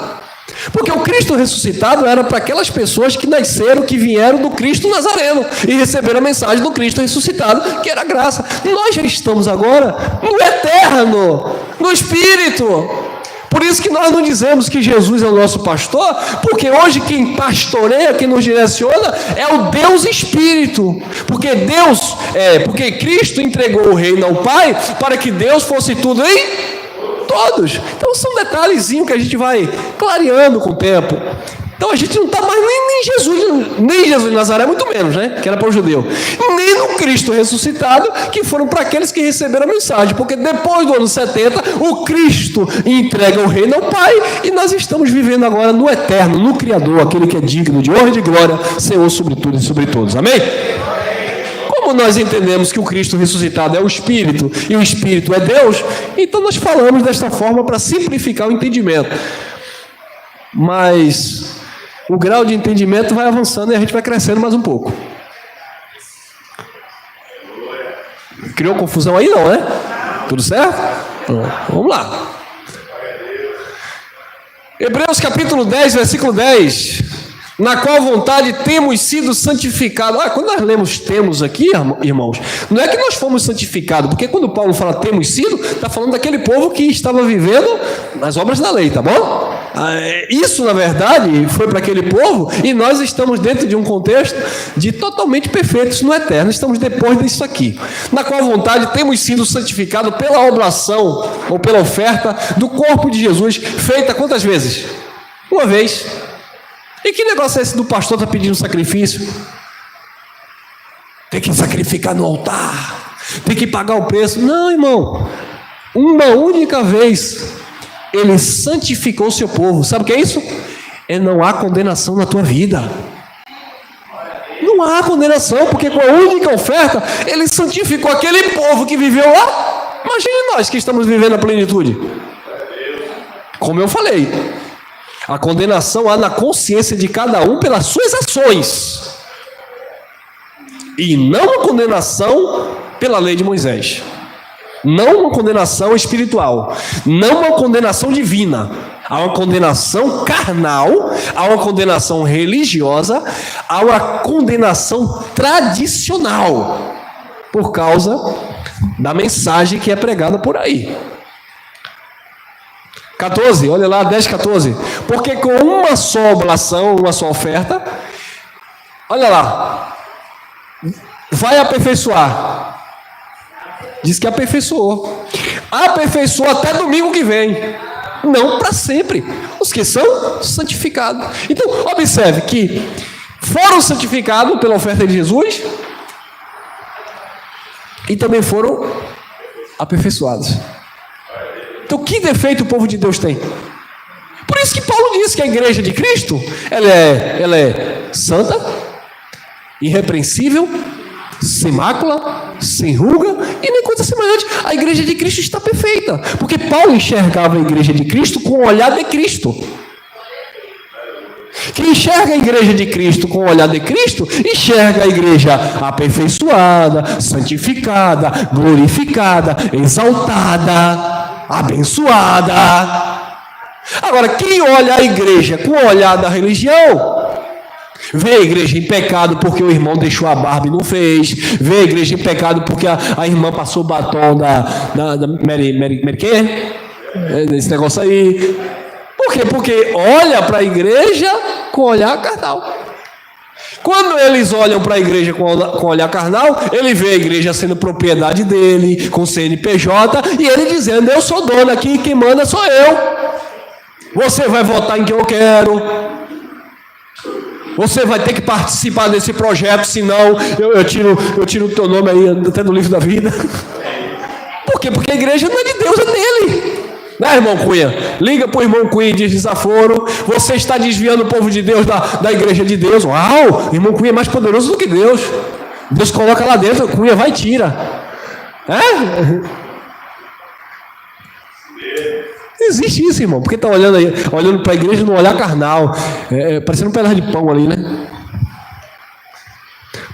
Porque o Cristo ressuscitado era para aquelas pessoas que nasceram, que vieram do Cristo Nazareno e receberam a mensagem do Cristo ressuscitado, que era a graça. Nós já estamos agora no eterno, no Espírito. Por isso que nós não dizemos que Jesus é o nosso pastor, porque hoje quem pastoreia, quem nos direciona é o Deus Espírito. Porque Cristo entregou o reino ao Pai para que Deus fosse tudo em todos. Então são detalhezinhos que a gente vai clareando com o tempo. Então a gente não está mais nem Jesus de Nazaré, muito menos, né? Que era para o judeu. Nem no Cristo ressuscitado, que foram para aqueles que receberam a mensagem. Porque depois do ano 70, o Cristo entrega o reino ao Pai e nós estamos vivendo agora no eterno, no Criador, aquele que é digno de honra e de glória, Senhor sobre tudo e sobre todos. Amém? Como nós entendemos que o Cristo ressuscitado é o Espírito e o Espírito é Deus, então nós falamos desta forma para simplificar o entendimento. Mas o grau de entendimento vai avançando e a gente vai crescendo mais um pouco. Criou confusão aí, não, né? Tudo certo? Vamos lá. Hebreus capítulo 10, versículo 10. Na qual vontade temos sido santificados. Quando nós lemos temos aqui, irmãos, não é que nós fomos santificados, porque quando Paulo fala temos sido, está falando daquele povo que estava vivendo nas obras da lei, tá bom? Isso, na verdade, foi para aquele povo, e nós estamos dentro de um contexto de totalmente perfeitos no eterno. Estamos depois disso aqui. Na qual vontade temos sido santificados pela oblação, ou pela oferta do corpo de Jesus, feita quantas vezes? Uma vez. E que negócio é esse do pastor estar pedindo sacrifício? Tem que sacrificar no altar. tem que pagar o preço. Não, irmão. Uma única vez ele santificou o seu povo. Sabe o que é isso? Não há condenação na tua vida. Não há condenação, porque com a única oferta ele santificou aquele povo que viveu lá. Imagine nós que estamos vivendo a plenitude. Como eu falei, a condenação há na consciência de cada um pelas suas ações, e não a condenação pela lei de Moisés, não uma condenação espiritual, não uma condenação divina. Há uma condenação carnal, há uma condenação religiosa, há uma condenação tradicional, por causa da mensagem que é pregada por aí. 14, olha lá, 10, 14. Porque com uma só oblação, uma só oferta, olha lá, vai aperfeiçoar. Diz que aperfeiçoou. Aperfeiçoou até domingo que vem. Não para sempre. Os que são santificados. Então, observe que foram santificados pela oferta de Jesus e também foram aperfeiçoados. Então, que defeito o povo de Deus tem? Por isso que Paulo diz que a igreja de Cristo, ela é santa, irrepreensível, sem mácula, sem ruga e nem coisa semelhante. A igreja de Cristo está perfeita, porque Paulo enxergava a igreja de Cristo com o olhar de Cristo. Quem enxerga a igreja de Cristo com o olhar de Cristo, enxerga a igreja aperfeiçoada, santificada, glorificada, exaltada, abençoada. Agora, quem olha a igreja com o olhar da religião, vê a igreja em pecado porque o irmão deixou a barba e não fez, vê a igreja em pecado porque a irmã passou o batom da Mary quê? Esse negócio aí. Por quê? Porque olha para a igreja com olhar carnal. Quando eles olham para a igreja com olhar carnal, ele vê a igreja sendo propriedade dele, com CNPJ, e ele dizendo: eu sou dono aqui, quem manda sou eu. Você vai votar em quem eu quero. Você vai ter que participar desse projeto, senão eu tiro o teu nome aí até no livro da vida. Por quê? Porque a igreja não é de Deus, é dele. Né, irmão Cunha? Liga para o irmão Cunha e diz: desaforo, você está desviando o povo de Deus da igreja de Deus. Uau, irmão Cunha é mais poderoso do que Deus. Deus coloca lá dentro, Cunha vai e tira. Existe isso, irmão, porque está olhando para a igreja no olhar carnal, parecendo um pedaço de pão ali, né?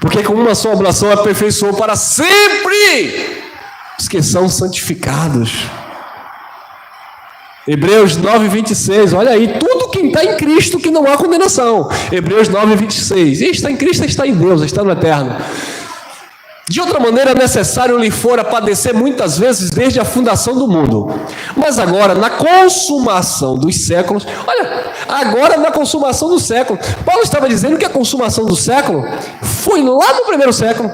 Porque com uma só oblação aperfeiçoou para sempre os que são santificados. Hebreus 9, 26, olha aí, tudo quem está em Cristo que não há condenação. Hebreus 9, 26, e está em Cristo, está em Deus, está no eterno. De outra maneira, necessário lhe fora padecer muitas vezes desde a fundação do mundo. Mas agora, na consumação dos séculos, olha, agora na consumação do século, Paulo estava dizendo que a consumação do século foi lá no primeiro século.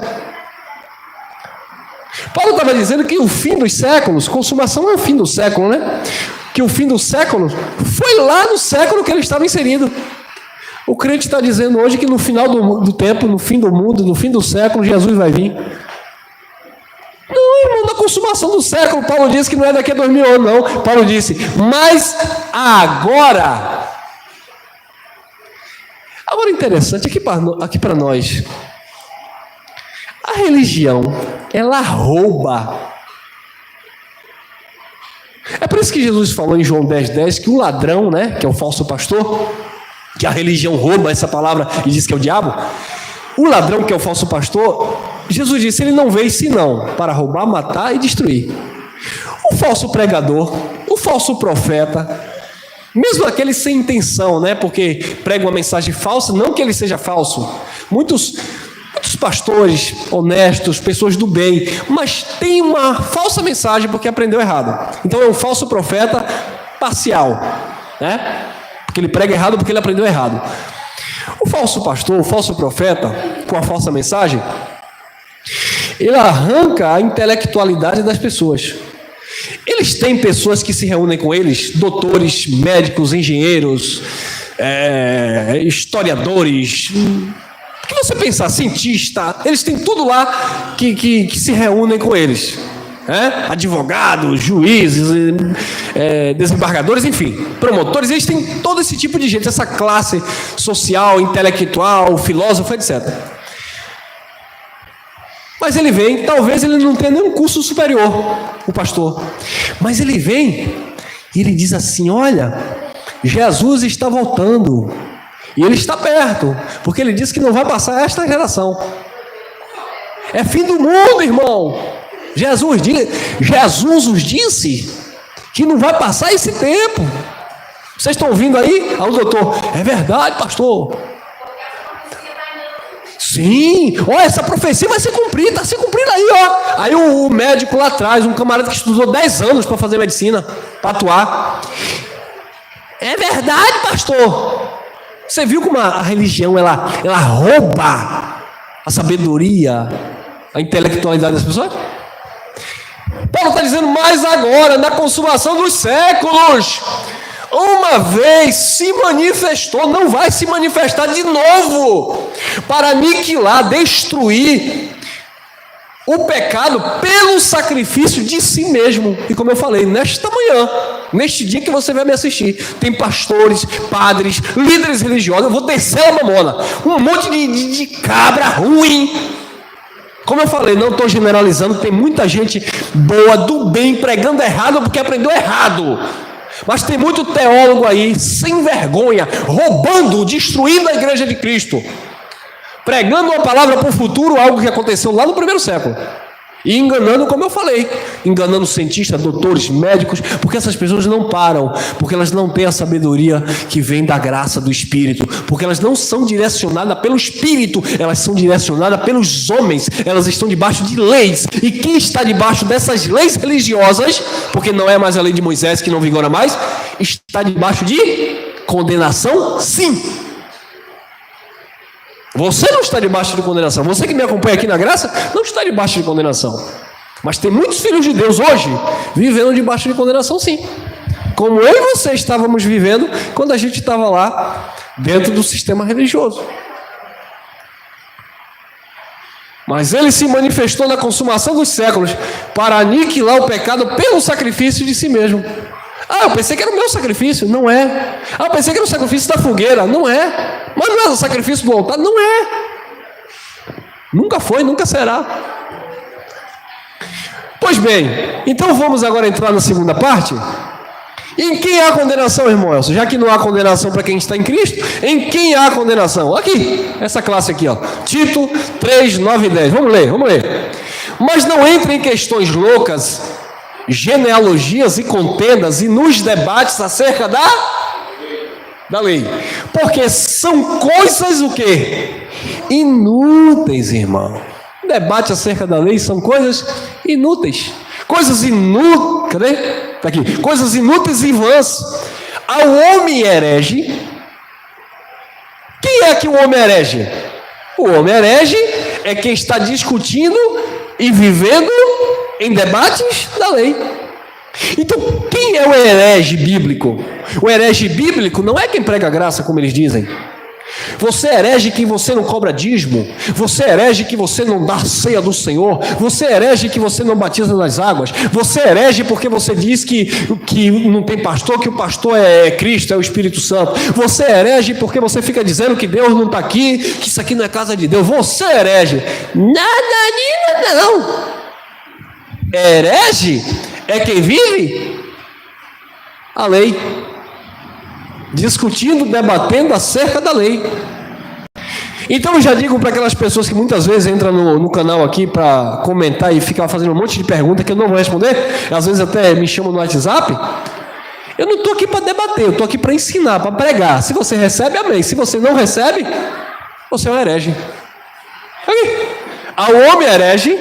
Paulo estava dizendo que o fim dos séculos, consumação é o fim do século, né? Que o fim do século foi lá no século que ele estava inserido. O crente está dizendo hoje que no final do tempo, no fim do mundo, no fim do século, Jesus vai vir. Não, irmão, na consumação do século, Paulo disse que não é daqui a 2000 anos, não. Paulo disse, mas agora. Agora interessante, aqui para nós, a religião, ela rouba. É por isso que Jesus falou em João 10,10 que o ladrão, né, que é o falso pastor, que a religião rouba essa palavra e diz que é o diabo. O ladrão, que é o falso pastor, Jesus disse, ele não veio senão para roubar, matar e destruir. O falso pregador, o falso profeta, mesmo aquele sem intenção, né, porque prega uma mensagem falsa, não que ele seja falso. Muitos pastores honestos, pessoas do bem, mas tem uma falsa mensagem porque aprendeu errado. Então é um falso profeta parcial, né? Porque ele prega errado porque ele aprendeu errado. O falso pastor, o falso profeta, com a falsa mensagem, ele arranca a intelectualidade das pessoas. Eles têm pessoas que se reúnem com eles, doutores, médicos, engenheiros, historiadores, Porque você pensar, cientista, eles têm tudo lá que se reúnem com eles. Advogados, juízes, desembargadores, enfim, promotores, eles têm todo esse tipo de gente, essa classe social, intelectual, filósofo, etc. Mas ele vem, talvez ele não tenha nenhum curso superior, o pastor, mas ele vem e ele diz assim: olha, Jesus está voltando e ele está perto, porque ele disse que não vai passar esta geração. É fim do mundo, irmão. Jesus os disse que não vai passar esse tempo. Vocês estão ouvindo aí? O doutor: é verdade, pastor. Sim, ó, essa profecia vai se cumprir, está se cumprindo aí, ó. Aí o médico lá atrás, um camarada que estudou 10 anos para fazer medicina, para atuar: é verdade, pastor. Você viu como a religião ela rouba a sabedoria, a intelectualidade das pessoas? Paulo está dizendo: mas agora, na consumação dos séculos, uma vez se manifestou, não vai se manifestar de novo, para aniquilar, destruir o pecado pelo sacrifício de si mesmo. E como eu falei, nesta manhã, neste dia que você vai me assistir, tem pastores, padres, líderes religiosos, eu vou descer a mamona, um monte de cabra ruim. Como eu falei, não estou generalizando, tem muita gente boa, do bem, pregando errado porque aprendeu errado. Mas tem muito teólogo aí, sem vergonha, roubando, destruindo a igreja de Cristo, pregando uma palavra para o futuro, algo que aconteceu lá no primeiro século, e enganando, como eu falei, enganando cientistas, doutores, médicos, porque essas pessoas não param, porque elas não têm a sabedoria que vem da graça do Espírito, porque elas não são direcionadas pelo Espírito, elas são direcionadas pelos homens, elas estão debaixo de leis, e quem está debaixo dessas leis religiosas, porque não é mais a lei de Moisés que não vigora mais, está debaixo de condenação, sim. Você não está debaixo de condenação. Você que me acompanha aqui na graça não está debaixo de condenação. Mas tem muitos filhos de Deus hoje vivendo debaixo de condenação, sim. Como eu e você estávamos vivendo quando a gente estava lá dentro do sistema religioso. Mas ele se manifestou na consumação dos séculos para aniquilar o pecado pelo sacrifício de si mesmo. Eu pensei que era o meu sacrifício. Não é. Eu pensei que era o sacrifício da fogueira. Não é. Mas não é o sacrifício do altar. Não é. Nunca foi, nunca será. Pois bem, então vamos agora entrar na segunda parte. Em quem há condenação, irmão Elcio? Já que não há condenação para quem está em Cristo, em quem há condenação? Aqui, essa classe aqui, ó. Tito 3, 9 e 10. Vamos ler. Mas não entre em questões loucas, genealogias e contendas e nos debates acerca da lei, porque são coisas o quê? Inúteis, irmão. Debate acerca da lei são coisas inúteis. Coisas inúteis, cadê? Tá aqui. Coisas inúteis e vãs. Ao homem herege. Quem é que o homem herege? O homem herege é quem está discutindo e vivendo em debates da lei. Então, quem é o herege bíblico? O herege bíblico não é quem prega a graça, como eles dizem. Você é herege que você não cobra dízimo. Você é herege que você não dá ceia do Senhor. Você é herege que você não batiza nas águas. Você é herege porque você diz que não tem pastor, que o pastor é Cristo, é o Espírito Santo. Você é herege porque você fica dizendo que Deus não está aqui, que isso aqui não é casa de Deus. Você é herege. Nada, não. Herege é quem vive a lei, discutindo, debatendo acerca da lei. Então eu já digo para aquelas pessoas que muitas vezes entram no canal aqui para comentar e ficam fazendo um monte de perguntas que eu não vou responder, às vezes até me chamam no WhatsApp. Eu não estou aqui para debater, eu estou aqui para ensinar, para pregar. Se você recebe, amém. Se você não recebe, você é um herege. Aqui. Ao homem herege,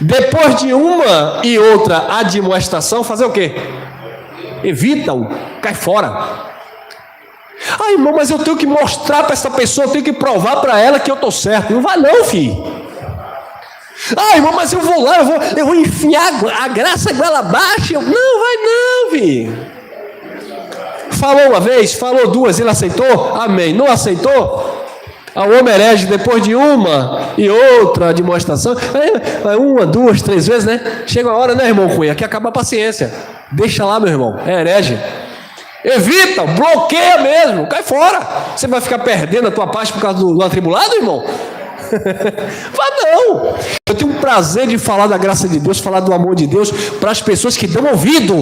depois de uma e outra admoestação, fazer o quê? Evita-o, cai fora. Irmão, mas eu tenho que mostrar para essa pessoa, eu tenho que provar para ela que eu estou certo. Não vai não, filho. Irmão, mas eu vou lá, eu vou enfiar a graça goela abaixo. Não vai não, filho. Falou uma vez, falou duas, ele aceitou? Amém. Não aceitou? O homem herege, depois de uma e outra demonstração, uma, duas, três vezes, né? Chega uma hora, né, irmão Cunha, que acaba a paciência. Deixa lá, meu irmão, é herege. Evita, bloqueia mesmo, cai fora. Você vai ficar perdendo a tua paz por causa do atribulado, irmão? Vá não. Eu tenho um prazer de falar da graça de Deus, falar do amor de Deus para as pessoas que dão ouvido.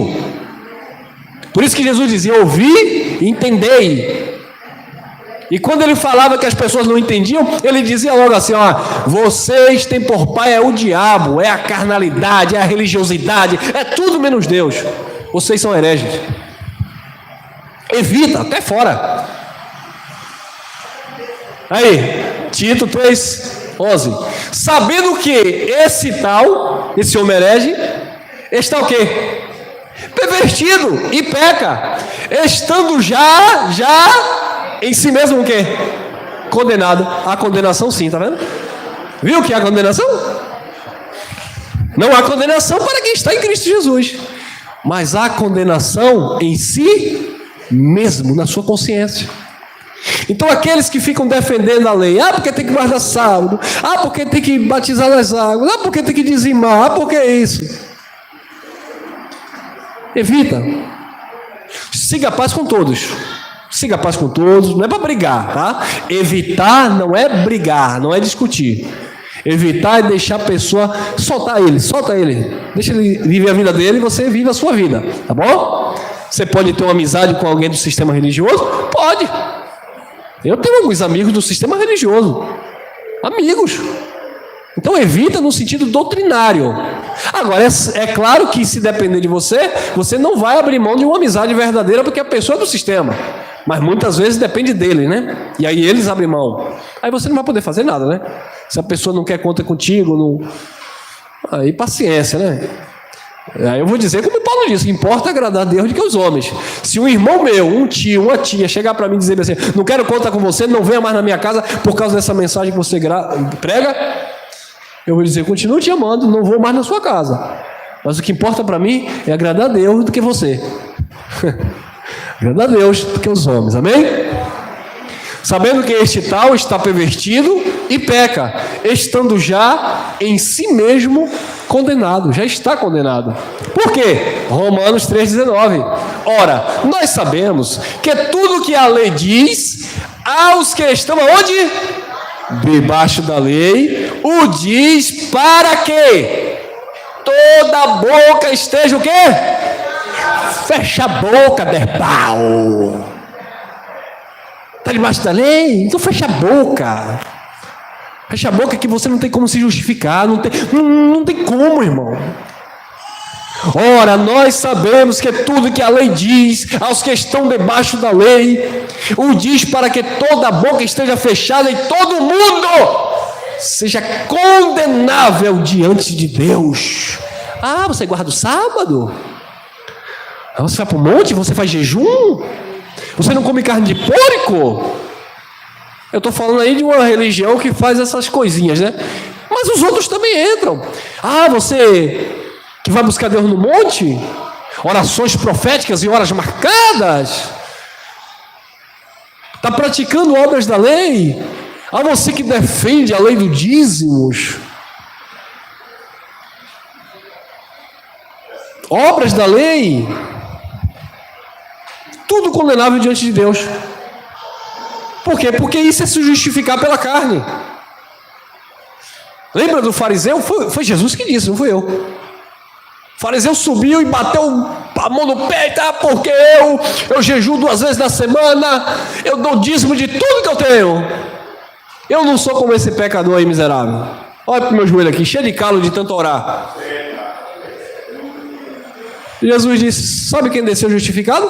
Por isso que Jesus dizia: ouvi e entendei. E quando ele falava que as pessoas não entendiam, ele dizia logo assim: ó, vocês têm por pai o diabo, é a carnalidade, é a religiosidade, é tudo menos Deus. Vocês são hereges. Evita, até fora. Aí, Tito 3:11. Sabendo que esse homem herege, está o quê? Pervertido e peca, estando já em si mesmo o quê? Condenado. A condenação sim, tá vendo? Viu que há condenação? Não há condenação para quem está em Cristo Jesus, mas há condenação em si mesmo, na sua consciência. Então aqueles que ficam defendendo a lei, porque tem que guardar sábado, porque tem que batizar nas águas, porque tem que dizimar, porque é isso. Evita. Siga a paz com todos. Siga a paz com todos, não é para brigar, tá? Evitar não é brigar, não é discutir. Evitar é deixar a pessoa, solta ele, deixa ele viver a vida dele e você vive a sua vida, tá bom? Você pode ter uma amizade com alguém do sistema religioso? Pode. Eu tenho alguns amigos do sistema religioso, amigos. Então evita no sentido doutrinário. Agora é claro que se depender de você, você não vai abrir mão de uma amizade verdadeira porque a pessoa é do sistema. Mas muitas vezes depende dele, né? E aí eles abrem mão. Aí você não vai poder fazer nada, né? Se a pessoa não quer conta contigo, não... aí paciência, né? Aí eu vou dizer como o Paulo disse: importa agradar a Deus do que os homens. Se um irmão meu, um tio, uma tia chegar para mim e dizer assim: não quero conta com você, não venha mais na minha casa por causa dessa mensagem que você prega, eu vou dizer: continuo te amando, não vou mais na sua casa. Mas o que importa para mim é agradar a Deus do que você. Agradar a Deus do que os homens, amém? Sabendo que este tal está pervertido e peca, estando já em si mesmo condenado, já está condenado. Por quê? Romanos 3,19. Ora, nós sabemos que tudo que a lei diz, aos que estão aonde? Debaixo da lei, o diz para que toda boca esteja o quê? Fecha a boca, Derbal. Está debaixo da lei? Então fecha a boca. Fecha a boca que você não tem como se justificar. Não tem como, irmão. Ora, nós sabemos que tudo que a lei diz aos que estão debaixo da lei, o diz para que toda a boca esteja fechada e todo mundo seja condenável diante de Deus. Você guarda o sábado? Você vai para o monte? Você faz jejum? Você não come carne de porco? Eu estou falando aí de uma religião que faz essas coisinhas, né? Mas os outros também entram. Você que vai buscar Deus no monte? Orações proféticas e horas marcadas? Está praticando obras da lei? Você que defende a lei dos dízimos? Obras da lei? Tudo condenável diante de Deus. Por quê? Porque isso é se justificar pela carne. Lembra do fariseu? Foi Jesus que disse, não fui eu. O fariseu subiu e bateu a mão no peito: porque eu jejuo 2 vezes na semana, eu dou dízimo de tudo que eu tenho. Eu não sou como esse pecador aí miserável. Olha para o meu joelho aqui, cheio de calo de tanto orar. Jesus disse: sabe quem desceu justificado?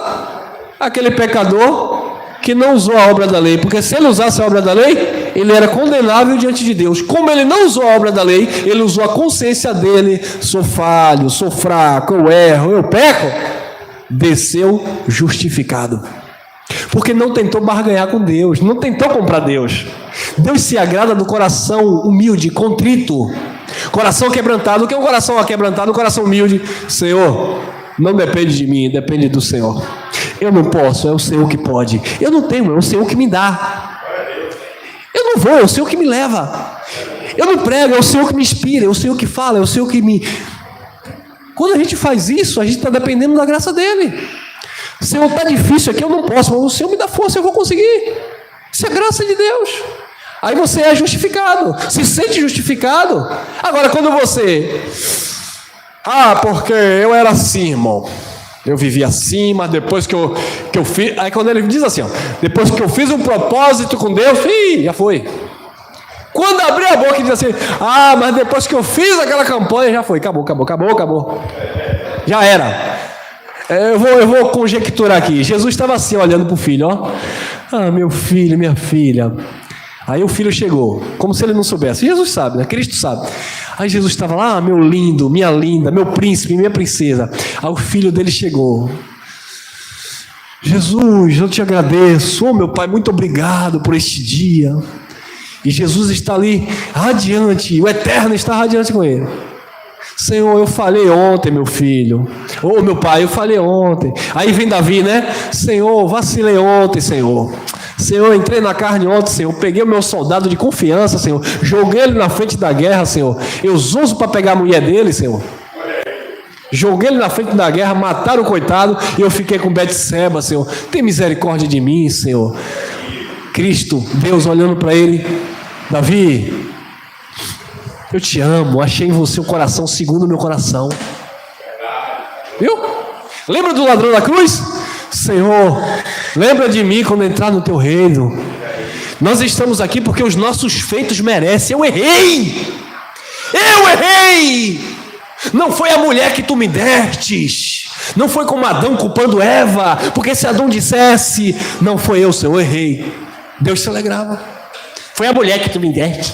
Aquele pecador que não usou a obra da lei, porque se ele usasse a obra da lei, ele era condenável diante de Deus. Como ele não usou a obra da lei, ele usou a consciência dele: sou falho, sou fraco, eu erro, eu peco. Desceu justificado, porque não tentou barganhar com Deus, não tentou comprar Deus. Deus se agrada do coração humilde, contrito, coração quebrantado. O que é um coração quebrantado? Um coração humilde. Senhor, não depende de mim, depende do Senhor. Eu não posso, é o Senhor que pode. Eu não tenho, é o Senhor que me dá. Eu eu vou, é o Senhor que me leva. Eu não prego, é o Senhor que me inspira, é o Senhor que fala, é o Senhor que me... Quando a gente faz isso, a gente está dependendo da graça dele. Senhor, está difícil aqui, eu não posso, mas o Senhor me dá força, eu vou conseguir. Isso é graça de Deus. Aí você é justificado, se sente justificado. Agora, quando você... porque eu era assim, irmão. Eu vivi assim, mas depois que eu fiz... Aí quando ele diz assim, depois que eu fiz um propósito com Deus, já foi. Quando abrir a boca e diz assim, mas depois que eu fiz aquela campanha, já foi, acabou. Já era. Eu vou conjecturar aqui. Jesus estava assim, olhando para o filho, meu filho, minha filha. Aí o filho chegou, como se ele não soubesse. Jesus sabe, né? Cristo sabe. Aí Jesus estava lá, meu lindo, minha linda, meu príncipe, minha princesa. Aí o filho dele chegou. Jesus, eu te agradeço. Meu pai, muito obrigado por este dia. E Jesus está ali, radiante. O Eterno está radiante com ele. Senhor, eu falei ontem, meu filho. Meu pai, eu falei ontem. Aí vem Davi, né? Senhor, vacilei ontem, Senhor. Senhor, entrei na carne ontem, Senhor. Peguei o meu soldado de confiança, Senhor. Joguei ele na frente da guerra, Senhor. Eu uso para pegar a mulher dele, Senhor. Joguei ele na frente da guerra, mataram o coitado. E eu fiquei com Betseba, Senhor. Tem misericórdia de mim, Senhor. Cristo, Deus olhando para ele. Davi, eu te amo. Achei em você o coração segundo o meu coração. Viu? Lembra do ladrão da cruz? Senhor, lembra de mim quando entrar no teu reino. Nós estamos aqui porque os nossos feitos merecem. Eu errei. Não foi a mulher que tu me destes. Não foi como Adão culpando Eva. Porque se Adão dissesse, não foi eu, Senhor, eu errei, Deus se alegrava. Foi a mulher que tu me deste.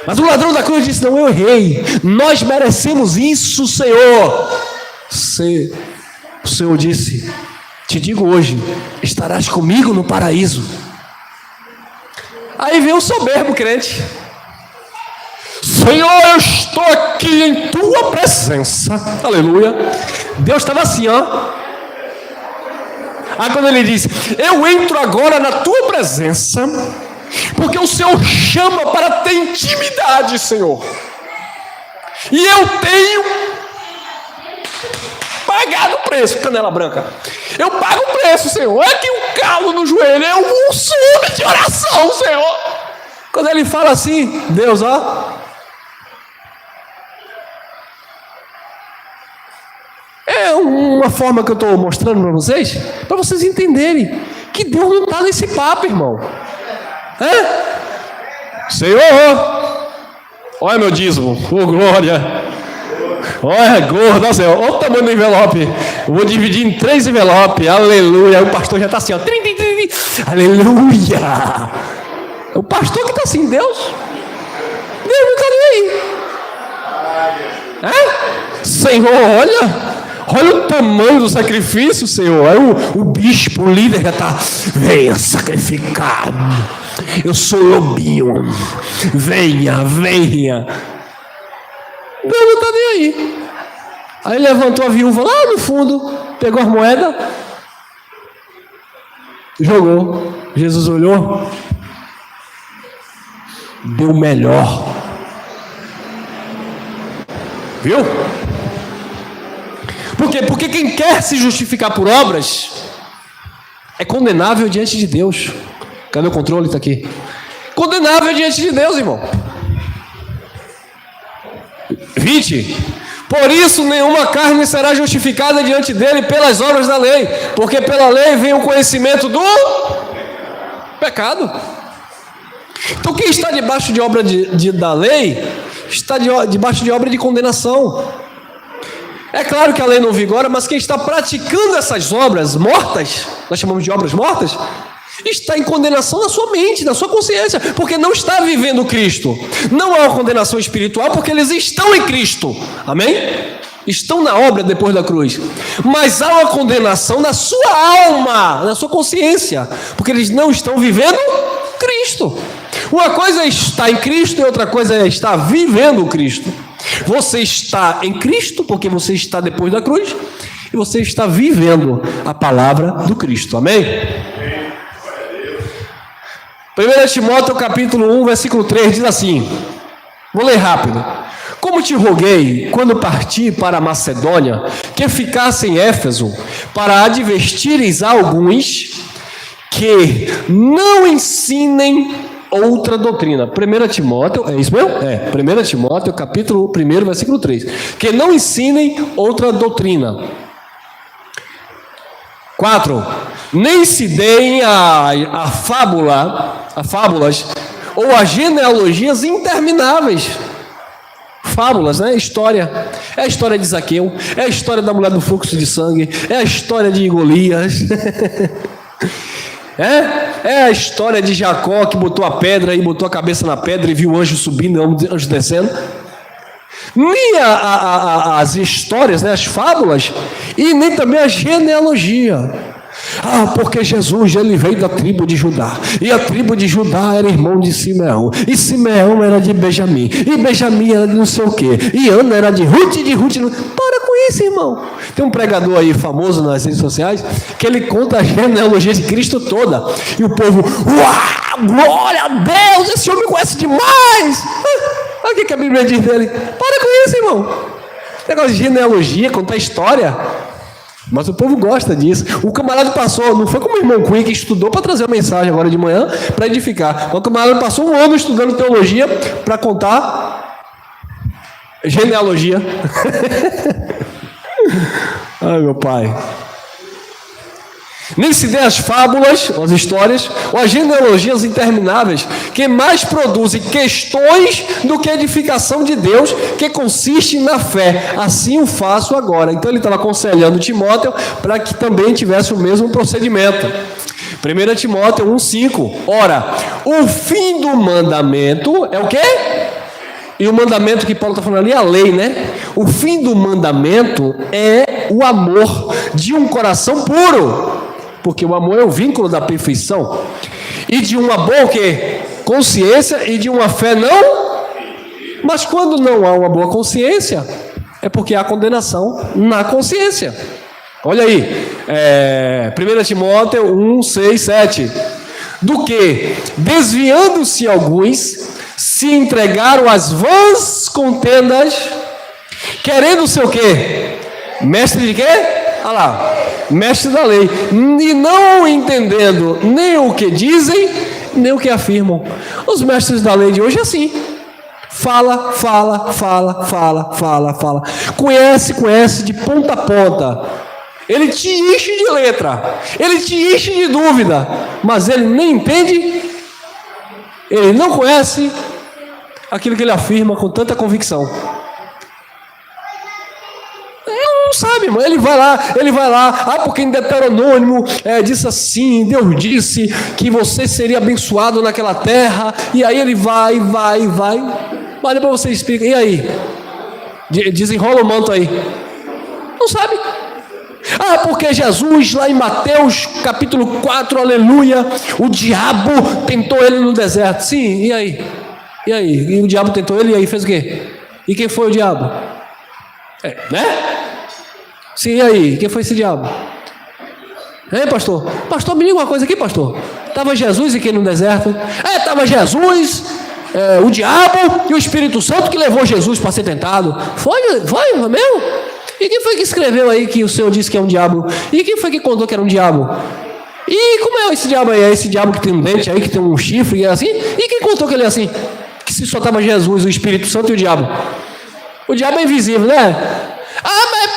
Mas o ladrão da cruz disse, não, eu errei. Nós merecemos isso, Senhor. O Senhor disse, te digo hoje, estarás comigo no paraíso. Aí vem o soberbo crente. Senhor, eu estou aqui em tua presença. Aleluia. Deus estava assim, Aí quando ele disse, eu entro agora na tua presença, porque o Senhor chama para ter intimidade, Senhor. E eu tenho pagado o preço, canela branca. Eu pago o preço, Senhor. É que um calo no joelho, é um sumo de oração, Senhor. Quando ele fala assim, Deus, é uma forma que eu estou mostrando para vocês entenderem que Deus não está nesse papo, irmão. Senhor, olha meu dízimo, glória. Olha, gordo, Senhor, olha o tamanho do envelope. Eu vou dividir em 3 envelopes, aleluia. O pastor já está assim, aleluia. O pastor que está assim, Deus não está nem aí. Senhor, olha o tamanho do sacrifício, Senhor. Aí o bispo, o líder já está, venha sacrificar. Eu sou lobinho. Venha. Deus não está nem aí. Aí levantou a viúva lá no fundo, pegou as moedas, jogou. Jesus olhou, deu o melhor. Viu? Por quê? Porque quem quer se justificar por obras é condenável diante de Deus. Cadê o controle? Está aqui. Condenável diante de Deus, irmão. 20. Por isso nenhuma carne será justificada diante dele pelas obras da lei, porque pela lei vem o conhecimento do pecado. Então quem está debaixo de obra da lei está debaixo de obra de condenação. É claro que a lei não vigora, mas quem está praticando essas obras mortas, nós chamamos de obras mortas, está em condenação na sua mente, na sua consciência, porque não está vivendo Cristo. Não há uma condenação espiritual, porque eles estão em Cristo, amém? Estão na obra depois da cruz, mas há uma condenação na sua alma, na sua consciência, porque eles não estão vivendo Cristo. Uma coisa é estar em Cristo e outra coisa é estar vivendo Cristo. Você está em Cristo porque você está depois da cruz e você está vivendo a palavra do Cristo, amém? 1 Timóteo capítulo 1, versículo 3, diz assim, vou ler rápido. Como te roguei, quando parti para a Macedônia, que ficasse em Éfeso, para advertires a alguns que não ensinem outra doutrina. 1 Timóteo, é isso mesmo? 1 Timóteo, capítulo 1, versículo 3. Que não ensinem outra doutrina. 4. Nem se deem a fábulas ou a genealogias intermináveis. Fábulas, né? História. É a história de Zaqueu, é a história da mulher do fluxo de sangue, é a história de Golias. É a história de Jacó que botou a pedra e botou a cabeça na pedra e viu o anjo subindo e o anjo descendo. Nem as histórias, né, as fábulas, e nem também a genealogia. Porque Jesus, ele veio da tribo de Judá, e a tribo de Judá era irmão de Simeão, e Simeão era de Benjamim, e Benjamim era de não sei o que, e Ana era de Ruth, e de Ruth... Para com isso, irmão. Tem um pregador aí famoso nas redes sociais, que ele conta a genealogia de Cristo toda, e o povo, uau, glória a Deus, esse homem conhece demais. Olha o que a Bíblia diz dele. Para com isso, irmão. Negócio de genealogia, contar história. Mas o povo gosta disso. O camarada passou, não foi como o irmão Cunha que estudou para trazer a mensagem agora de manhã para edificar. O camarada passou um ano estudando teologia para contar genealogia. Ai, meu pai. Nem se dê as fábulas, as histórias, ou as genealogias intermináveis, que mais produzem questões do que edificação de Deus, que consiste na fé. Assim o faço agora. Então ele estava aconselhando Timóteo para que também tivesse o mesmo procedimento. 1 Timóteo 1,5. Ora, o fim do mandamento é o quê? E o mandamento que Paulo está falando ali é a lei, né? O fim do mandamento é o amor de um coração puro. Porque o amor é o vínculo da perfeição. E de uma boa o quê? Consciência e de uma fé não. Mas quando não há uma boa consciência, é porque há condenação na consciência. Olha aí, 1 Timóteo 1, 6, 7. Do que, desviando-se alguns, se entregaram às vãs contendas, querendo ser o quê? Mestre de quê? Olha lá, mestre da lei, e não entendendo nem o que dizem, nem o que afirmam. Os mestres da lei de hoje é assim. Fala. Conhece de ponta a ponta. Ele te enche de letra, ele te enche de dúvida, mas ele nem entende, ele não conhece aquilo que ele afirma com tanta convicção. Não sabe, irmão. Ele vai lá, porque em Deuteronômio disse assim, Deus disse que você seria abençoado naquela terra, e aí ele vai, mas depois você explica, e aí? Desenrola o manto aí. Não sabe. Porque Jesus, lá em Mateus capítulo 4, aleluia, o diabo tentou ele no deserto. Sim, e aí? E o diabo tentou ele, e aí fez o quê? E quem foi o diabo? Né? Sim, e aí? Quem foi esse diabo? Hein, pastor? Pastor, me diga uma coisa aqui, pastor. Estava Jesus e quem no deserto? Estava Jesus, o diabo e o Espírito Santo que levou Jesus para ser tentado. Foi mesmo? E quem foi que escreveu aí que o Senhor disse que é um diabo? E quem foi que contou que era um diabo? E como é esse diabo aí? É esse diabo que tem um dente aí, que tem um chifre e é assim? E quem contou que ele é assim? Que se só estava Jesus, o Espírito Santo e o diabo. O diabo é invisível, né? Mas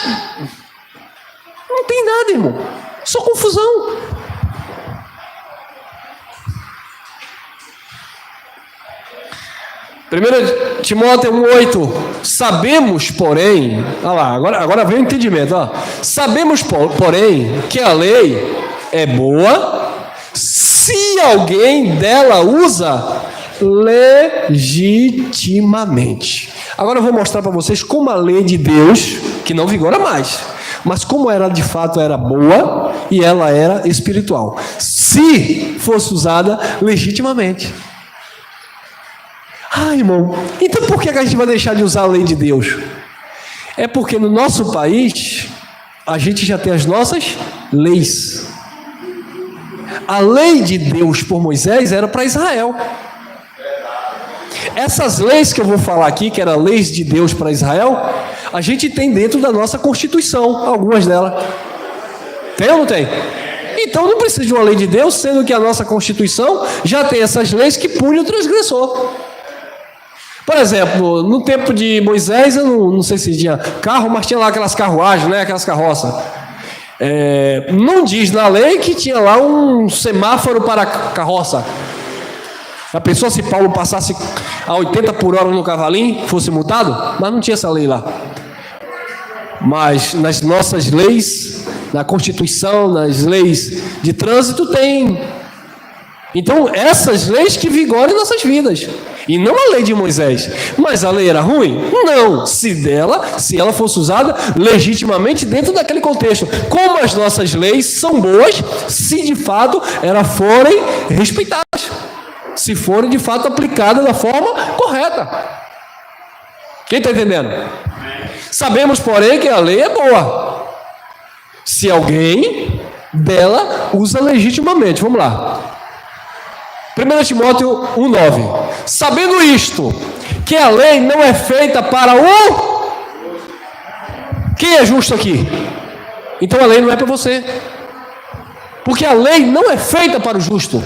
não tem nada, irmão. Só confusão. Primeiro Timóteo 1,8. Sabemos, porém, olha lá, agora vem o entendimento. Ó. Sabemos, porém, que a lei é boa se alguém dela usa legitimamente. Agora eu vou mostrar para vocês como a lei de Deus, que não vigora mais, mas como ela de fato era boa e ela era espiritual, se fosse usada legitimamente. Irmão, então por que a gente vai deixar de usar a lei de Deus? É porque no nosso país a gente já tem as nossas leis. A lei de Deus por Moisés era para Israel. Essas leis que eu vou falar aqui, que eram leis de Deus para Israel, a gente tem dentro da nossa Constituição, algumas delas. Tem ou não tem? Então não precisa de uma lei de Deus, sendo que a nossa Constituição já tem essas leis que punem o transgressor. Por exemplo, no tempo de Moisés, eu não sei se tinha carro, mas tinha lá aquelas carruagens, né? Aquelas carroças. Não diz na lei que tinha lá um semáforo para carroça. A pessoa, se Paulo passasse a 80 por hora no cavalinho, fosse multado, mas não tinha essa lei lá. Mas nas nossas leis, na Constituição, nas leis de trânsito, tem. Então, essas leis que vigoram em nossas vidas. E não a lei de Moisés. Mas a lei era ruim? Não. Se ela fosse usada legitimamente dentro daquele contexto. Como as nossas leis são boas, se de fato elas forem respeitadas. Se forem de fato aplicadas da forma correta. Quem está entendendo? Sabemos, porém, que a lei é boa. Se alguém dela usa legitimamente. Vamos lá. 1 Timóteo 1,9. Sabendo isto, que a lei não é feita para o... Quem é justo aqui? Então a lei não é para você. Porque a lei não é feita para o justo.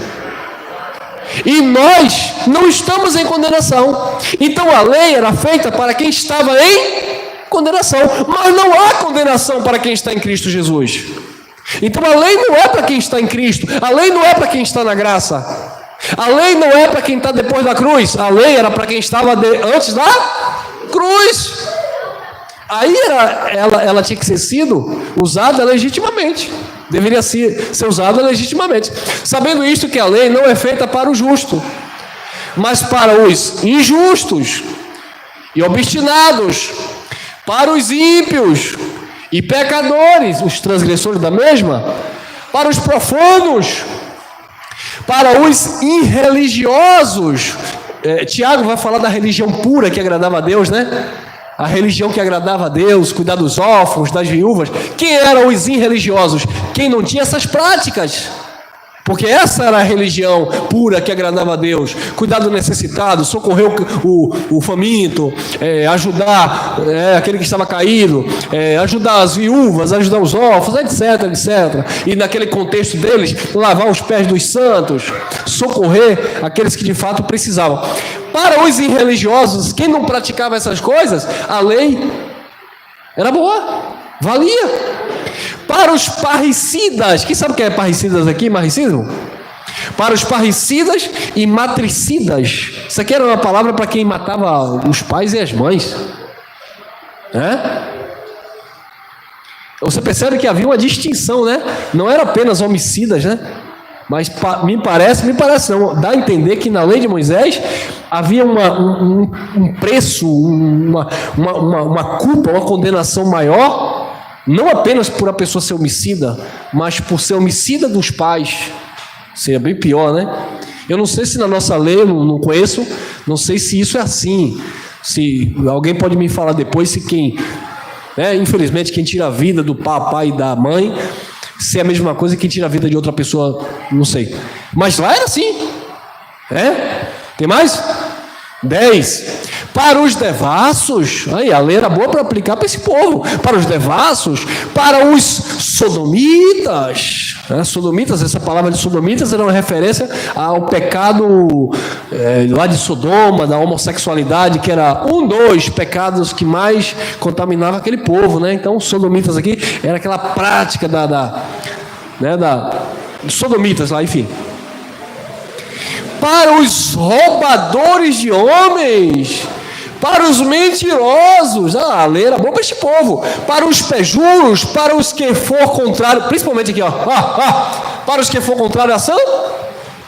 E nós não estamos em condenação. Então a lei era feita para quem estava em condenação. Mas não há condenação para quem está em Cristo Jesus. Então a lei não é para quem está em Cristo. A lei não é para quem está na graça. A lei não é para quem está depois da cruz. A lei era para quem estava antes da cruz. Aí ela tinha que ser sido usada legitimamente. Deveria ser usada legitimamente. Sabendo isto, que a lei não é feita para o justo, mas para os injustos e obstinados, para os ímpios e pecadores, os transgressores da mesma, para os profanos, para os irreligiosos. Tiago vai falar da religião pura que agradava a Deus, né? A religião que agradava a Deus, cuidar dos órfãos, das viúvas. Quem eram os irreligiosos? Quem não tinha essas práticas. Porque essa era a religião pura que agradava a Deus. Cuidar do necessitado, socorrer o faminto, ajudar aquele que estava caído, ajudar as viúvas, ajudar os órfãos, etc, etc. E naquele contexto deles, lavar os pés dos santos, socorrer aqueles que de fato precisavam. Para os irreligiosos, quem não praticava essas coisas, a lei era boa, valia. Para os parricidas, quem sabe o que é parricidas aqui, parricismo? Para os parricidas e matricidas. Isso aqui era uma palavra para quem matava os pais e as mães. Você percebe que havia uma distinção, né? Não era apenas homicidas, né? Mas me parece não, dá a entender que na lei de Moisés havia um preço, uma culpa, uma condenação maior, não apenas por a pessoa ser homicida, mas por ser homicida dos pais. Seria bem pior, né? Eu não sei se na nossa lei, eu não conheço, não sei se isso é assim. Se alguém pode me falar depois se infelizmente quem tira a vida do papai e da mãe, se é a mesma coisa que quem tira a vida de outra pessoa, não sei. Mas lá era assim. Tem mais? 10. Para os devassos, aí a lei era boa para aplicar para esse povo. Para os devassos, para os sodomitas. Sodomitas, essa palavra de sodomitas era uma referência ao pecado lá de Sodoma, da homossexualidade, que era dos pecados que mais contaminava aquele povo, né? Então, sodomitas aqui era aquela prática da sodomitas lá, enfim. Para os roubadores de homens, para os mentirosos, a lei era boa para este povo, para os pejuros, para os que for contrário, principalmente aqui, para os que for contrário à ação,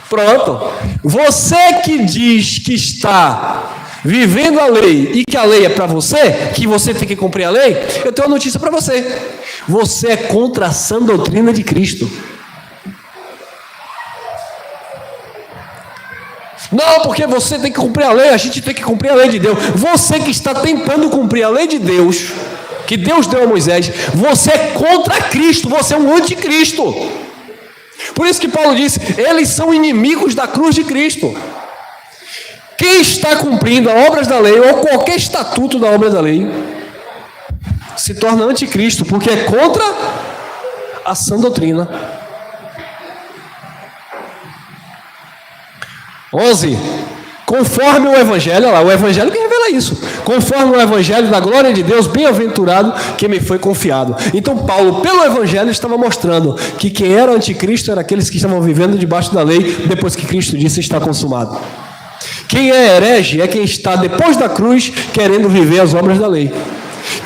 pronto. Você que diz que está vivendo a lei e que a lei é para você, que você tem que cumprir a lei, eu tenho uma notícia para você. Você é contra a sã doutrina de Cristo. Não, porque você tem que cumprir a lei, a gente tem que cumprir a lei de Deus. Você que está tentando cumprir a lei de Deus, que Deus deu a Moisés, você é contra Cristo, você é um anticristo. Por isso que Paulo disse, eles são inimigos da cruz de Cristo. Quem está cumprindo as obras da lei, ou qualquer estatuto da obra da lei, se torna anticristo, porque é contra a sã doutrina. 11. Conforme o Evangelho, olha lá, o Evangelho que revela isso. Conforme o Evangelho da glória de Deus, bem-aventurado que me foi confiado. Então Paulo, pelo Evangelho, estava mostrando que quem era anticristo era aqueles que estavam vivendo debaixo da lei, depois que Cristo disse está consumado. Quem é herege é quem está depois da cruz querendo viver as obras da lei.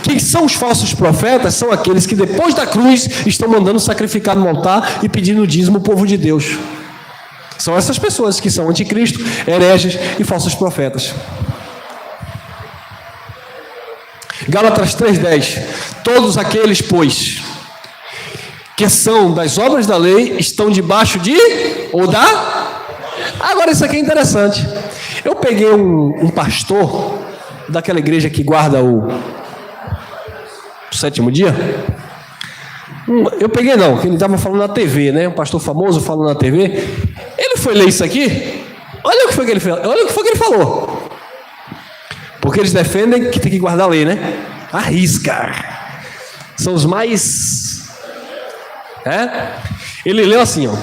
Quem são os falsos profetas? São aqueles que depois da cruz estão mandando sacrificar no altar e pedindo dízimo ao povo de Deus. São essas pessoas que são anticristo, hereges e falsos profetas. Gálatas 3,10. Todos aqueles, pois, que são das obras da lei, estão debaixo de, ou da... Agora isso aqui é interessante. Eu peguei um pastor daquela igreja que guarda o sétimo dia. Eu peguei não, que ele estava falando na TV, né? Um pastor famoso falando na TV. Ele foi ler isso aqui. Olha o que foi que ele fez. Olha o que foi que ele falou. Porque eles defendem que tem que guardar a lei, né? Arrisca. São os mais. Ele leu assim, ó.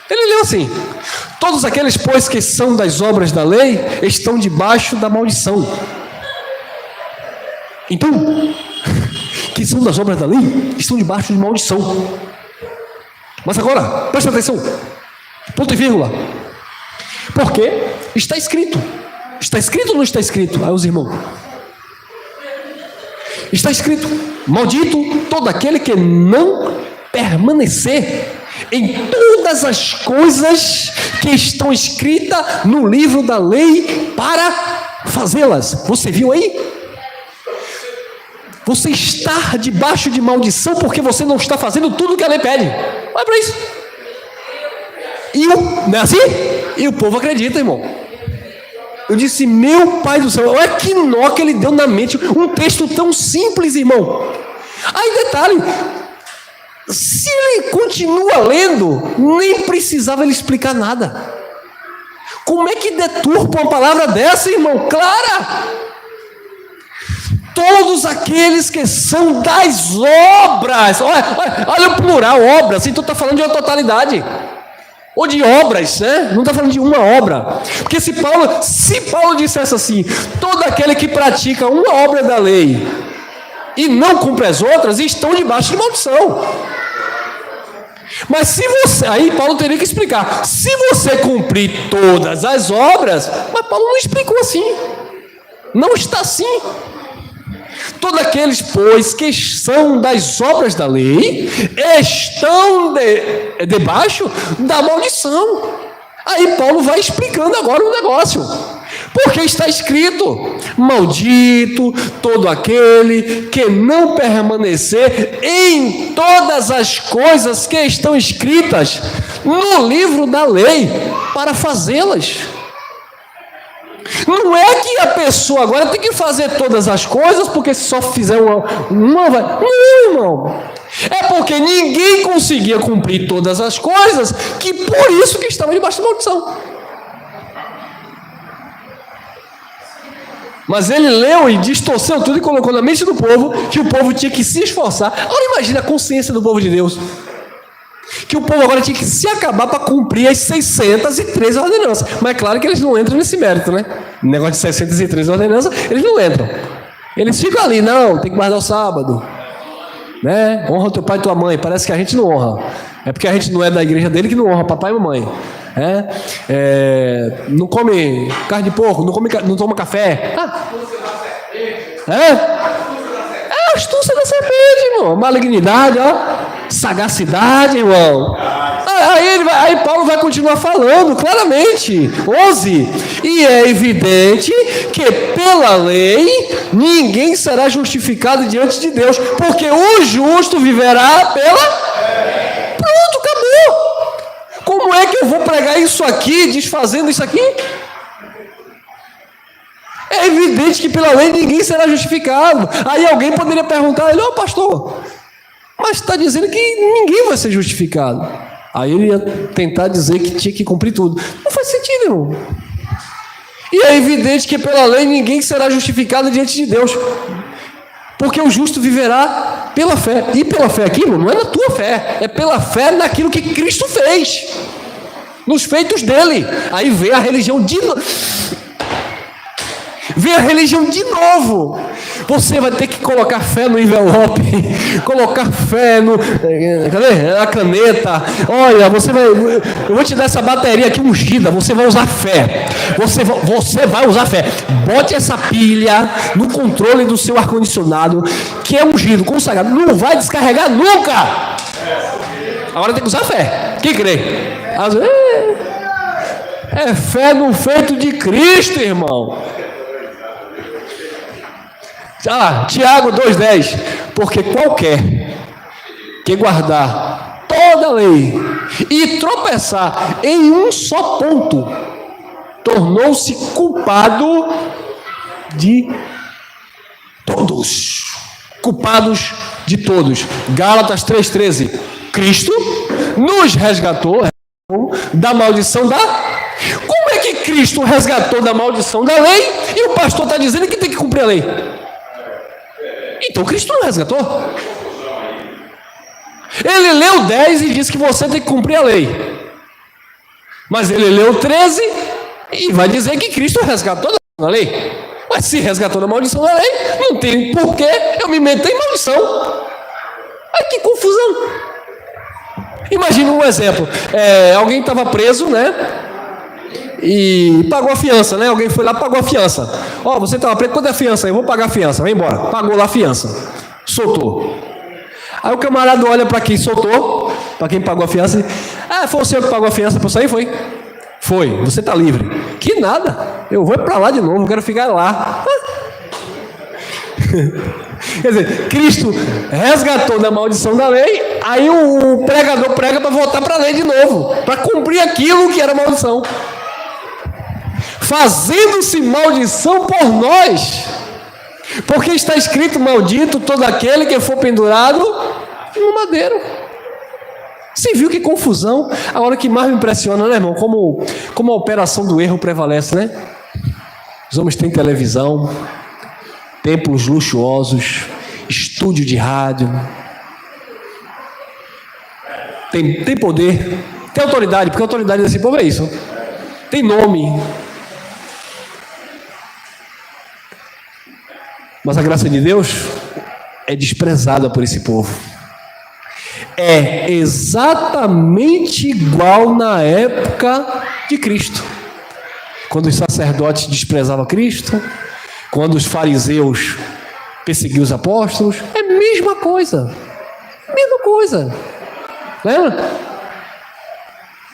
Ele leu assim: todos aqueles, pois, que são das obras da lei, estão debaixo da maldição. Então, que são das obras da lei, estão debaixo de maldição. Mas agora, presta atenção, ponto e vírgula, porque está escrito. Está escrito ou não está escrito? Aí os irmãos, está escrito: maldito todo aquele que não permanecer em todas as coisas que estão escritas no livro da lei para fazê-las. Você viu aí? Você está debaixo de maldição porque você não está fazendo tudo que a lei pede. Vai para isso. Não é assim? E o povo acredita, irmão. Eu disse, meu pai do céu, olha que nó que ele deu na mente. Um texto tão simples, irmão. Aí detalhe, se ele continua lendo, nem precisava ele explicar nada. Como é que deturpa uma palavra dessa, irmão? Clara! Todos aqueles que são das obras, olha o plural, obras, então está falando de uma totalidade, ou de obras, né? Não está falando de uma obra, porque se Paulo dissesse assim, todo aquele que pratica uma obra da lei e não cumpre as outras, estão debaixo de maldição. Mas se você, aí Paulo teria que explicar, se você cumprir todas as obras, mas Paulo não explicou assim, não está assim. Todos aqueles, pois, que são das obras da lei, estão debaixo da maldição. Aí Paulo vai explicando agora o negócio. Porque está escrito: maldito todo aquele que não permanecer em todas as coisas que estão escritas no livro da lei para fazê-las. Não é que a pessoa agora tem que fazer todas as coisas, porque se só fizer uma vai... Não, irmão. É porque ninguém conseguia cumprir todas as coisas, que por isso que estava debaixo de maldição. Mas ele leu e distorceu tudo e colocou na mente do povo que o povo tinha que se esforçar. Agora imagina a consciência do povo de Deus. Que o povo agora tinha que se acabar para cumprir as 613 ordenanças. Mas é claro que eles não entram nesse mérito, né? O negócio de 613 ordenanças, eles não entram. Eles ficam ali, não, tem que guardar o sábado, né? Honra teu pai e tua mãe. Parece que a gente não honra. É porque a gente não é da igreja dele que não honra papai e mamãe. Não come carne de porco, não toma café. A astúcia da serpente, irmão. Malignidade, sagacidade, irmão. Aí Paulo vai continuar falando claramente. 11. E é evidente que pela lei ninguém será justificado diante de Deus, porque o justo viverá pela... Pronto, acabou. Como é que eu vou pregar isso aqui, desfazendo isso aqui? É evidente que pela lei ninguém será justificado. Aí alguém poderia perguntar a ele: pastor, mas está dizendo que ninguém vai ser justificado. Aí ele ia tentar dizer que tinha que cumprir tudo. Não faz sentido, irmão. E é evidente que pela lei ninguém será justificado diante de Deus. Porque o justo viverá pela fé. E pela fé aqui, irmão, não é na tua fé. É pela fé naquilo que Cristo fez. Nos feitos dele. Aí vem a religião de novo. Vem a religião de novo. Você vai ter que colocar fé no envelope, colocar fé no, na caneta. Olha, eu vou te dar essa bateria aqui ungida. Você vai usar fé. Você vai usar fé. Bote essa pilha no controle do seu ar-condicionado, que é ungido, consagrado. Não vai descarregar nunca. Agora tem que usar fé. Quem crê? É fé no feito de Cristo, irmão. Tiago 2,10, porque qualquer que guardar toda a lei e tropeçar em um só ponto, tornou-se culpado de todos. Culpados de todos. Gálatas 3,13. Cristo nos resgatou da maldição da... Como é que Cristo resgatou da maldição da lei e o pastor está dizendo que tem que cumprir a lei? Então Cristo não resgatou. Ele leu 10 e disse que você tem que cumprir a lei. Mas ele leu 13 e vai dizer que Cristo resgatou da lei. Mas se resgatou da maldição da lei, não tem por que eu me meter em maldição. Ai, que confusão. Imagina um exemplo. Alguém estava preso, né? E pagou a fiança, né? Alguém foi lá e pagou a fiança. Você estava preso, quanto é a fiança? Eu vou pagar a fiança, vai embora. Pagou lá a fiança, soltou. Aí o camarada olha para quem soltou, para quem pagou a fiança, e foi o senhor que pagou a fiança para sair? Foi, você está livre. Que nada, eu vou para lá de novo, quero ficar lá. Quer dizer, Cristo resgatou da maldição da lei, aí o pregador prega para voltar para a lei de novo, para cumprir aquilo que era maldição. Fazendo-se maldição por nós, porque está escrito: maldito todo aquele que for pendurado no madeiro. Você viu que confusão? Agora, o que mais me impressiona, né, irmão? Como a operação do erro prevalece, né? Os homens têm televisão, templos luxuosos, estúdio de rádio, tem poder, tem autoridade, porque a autoridade desse povo é isso, tem nome. Mas a graça de Deus é desprezada por esse povo. É exatamente igual na época de Cristo, quando os sacerdotes desprezavam Cristo, quando os fariseus perseguiam os apóstolos. É a mesma coisa. Lembra?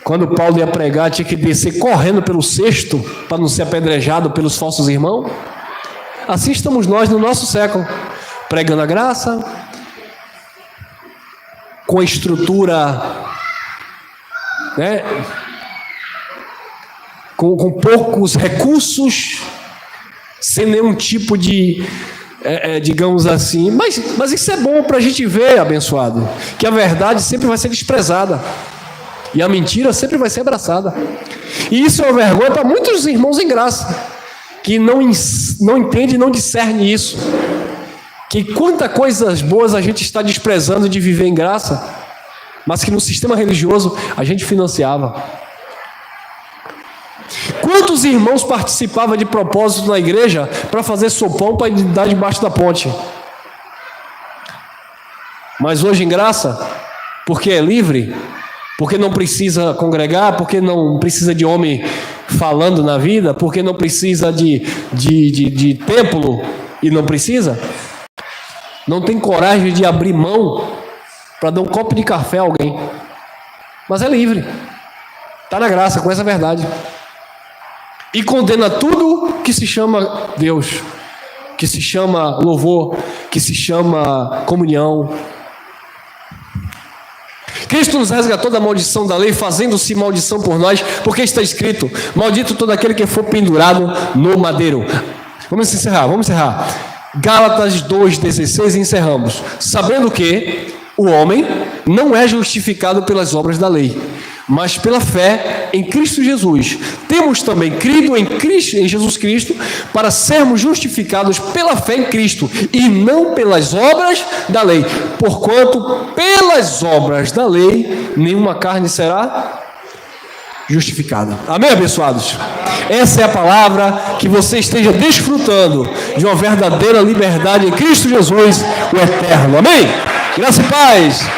Quando Paulo ia pregar, tinha que descer correndo pelo cesto para não ser apedrejado pelos falsos irmãos. Assim estamos nós no nosso século, pregando a graça, com a estrutura, né, com poucos recursos, sem nenhum tipo de, digamos assim, mas isso é bom para a gente ver, abençoado, que a verdade sempre vai ser desprezada e a mentira sempre vai ser abraçada. E isso é uma vergonha para muitos irmãos em graça, que não entende e não discerne isso, que quanta coisas boas a gente está desprezando de viver em graça, mas que no sistema religioso a gente financiava. Quantos irmãos participavam de propósito na igreja para fazer sopão para dar debaixo da ponte? Mas hoje em graça, porque é livre, porque não precisa congregar, porque não precisa de homem falando na vida, porque não precisa de templo e não precisa, não tem coragem de abrir mão para dar um copo de café a alguém, mas é livre, está na graça, com essa verdade, e condena tudo que se chama Deus, que se chama louvor, que se chama comunhão. Cristo nos resgatou da maldição da lei, fazendo-se maldição por nós, porque está escrito: maldito todo aquele que for pendurado no madeiro. Vamos encerrar. Gálatas 2,16, e encerramos. Sabendo que o homem não é justificado pelas obras da lei, mas pela fé em Cristo Jesus. Temos também crido em Jesus Cristo para sermos justificados pela fé em Cristo e não pelas obras da lei. Porquanto pelas obras da lei nenhuma carne será justificada. Amém, abençoados? Essa é a palavra, que você esteja desfrutando de uma verdadeira liberdade em Cristo Jesus, o Eterno. Amém? Graça e paz.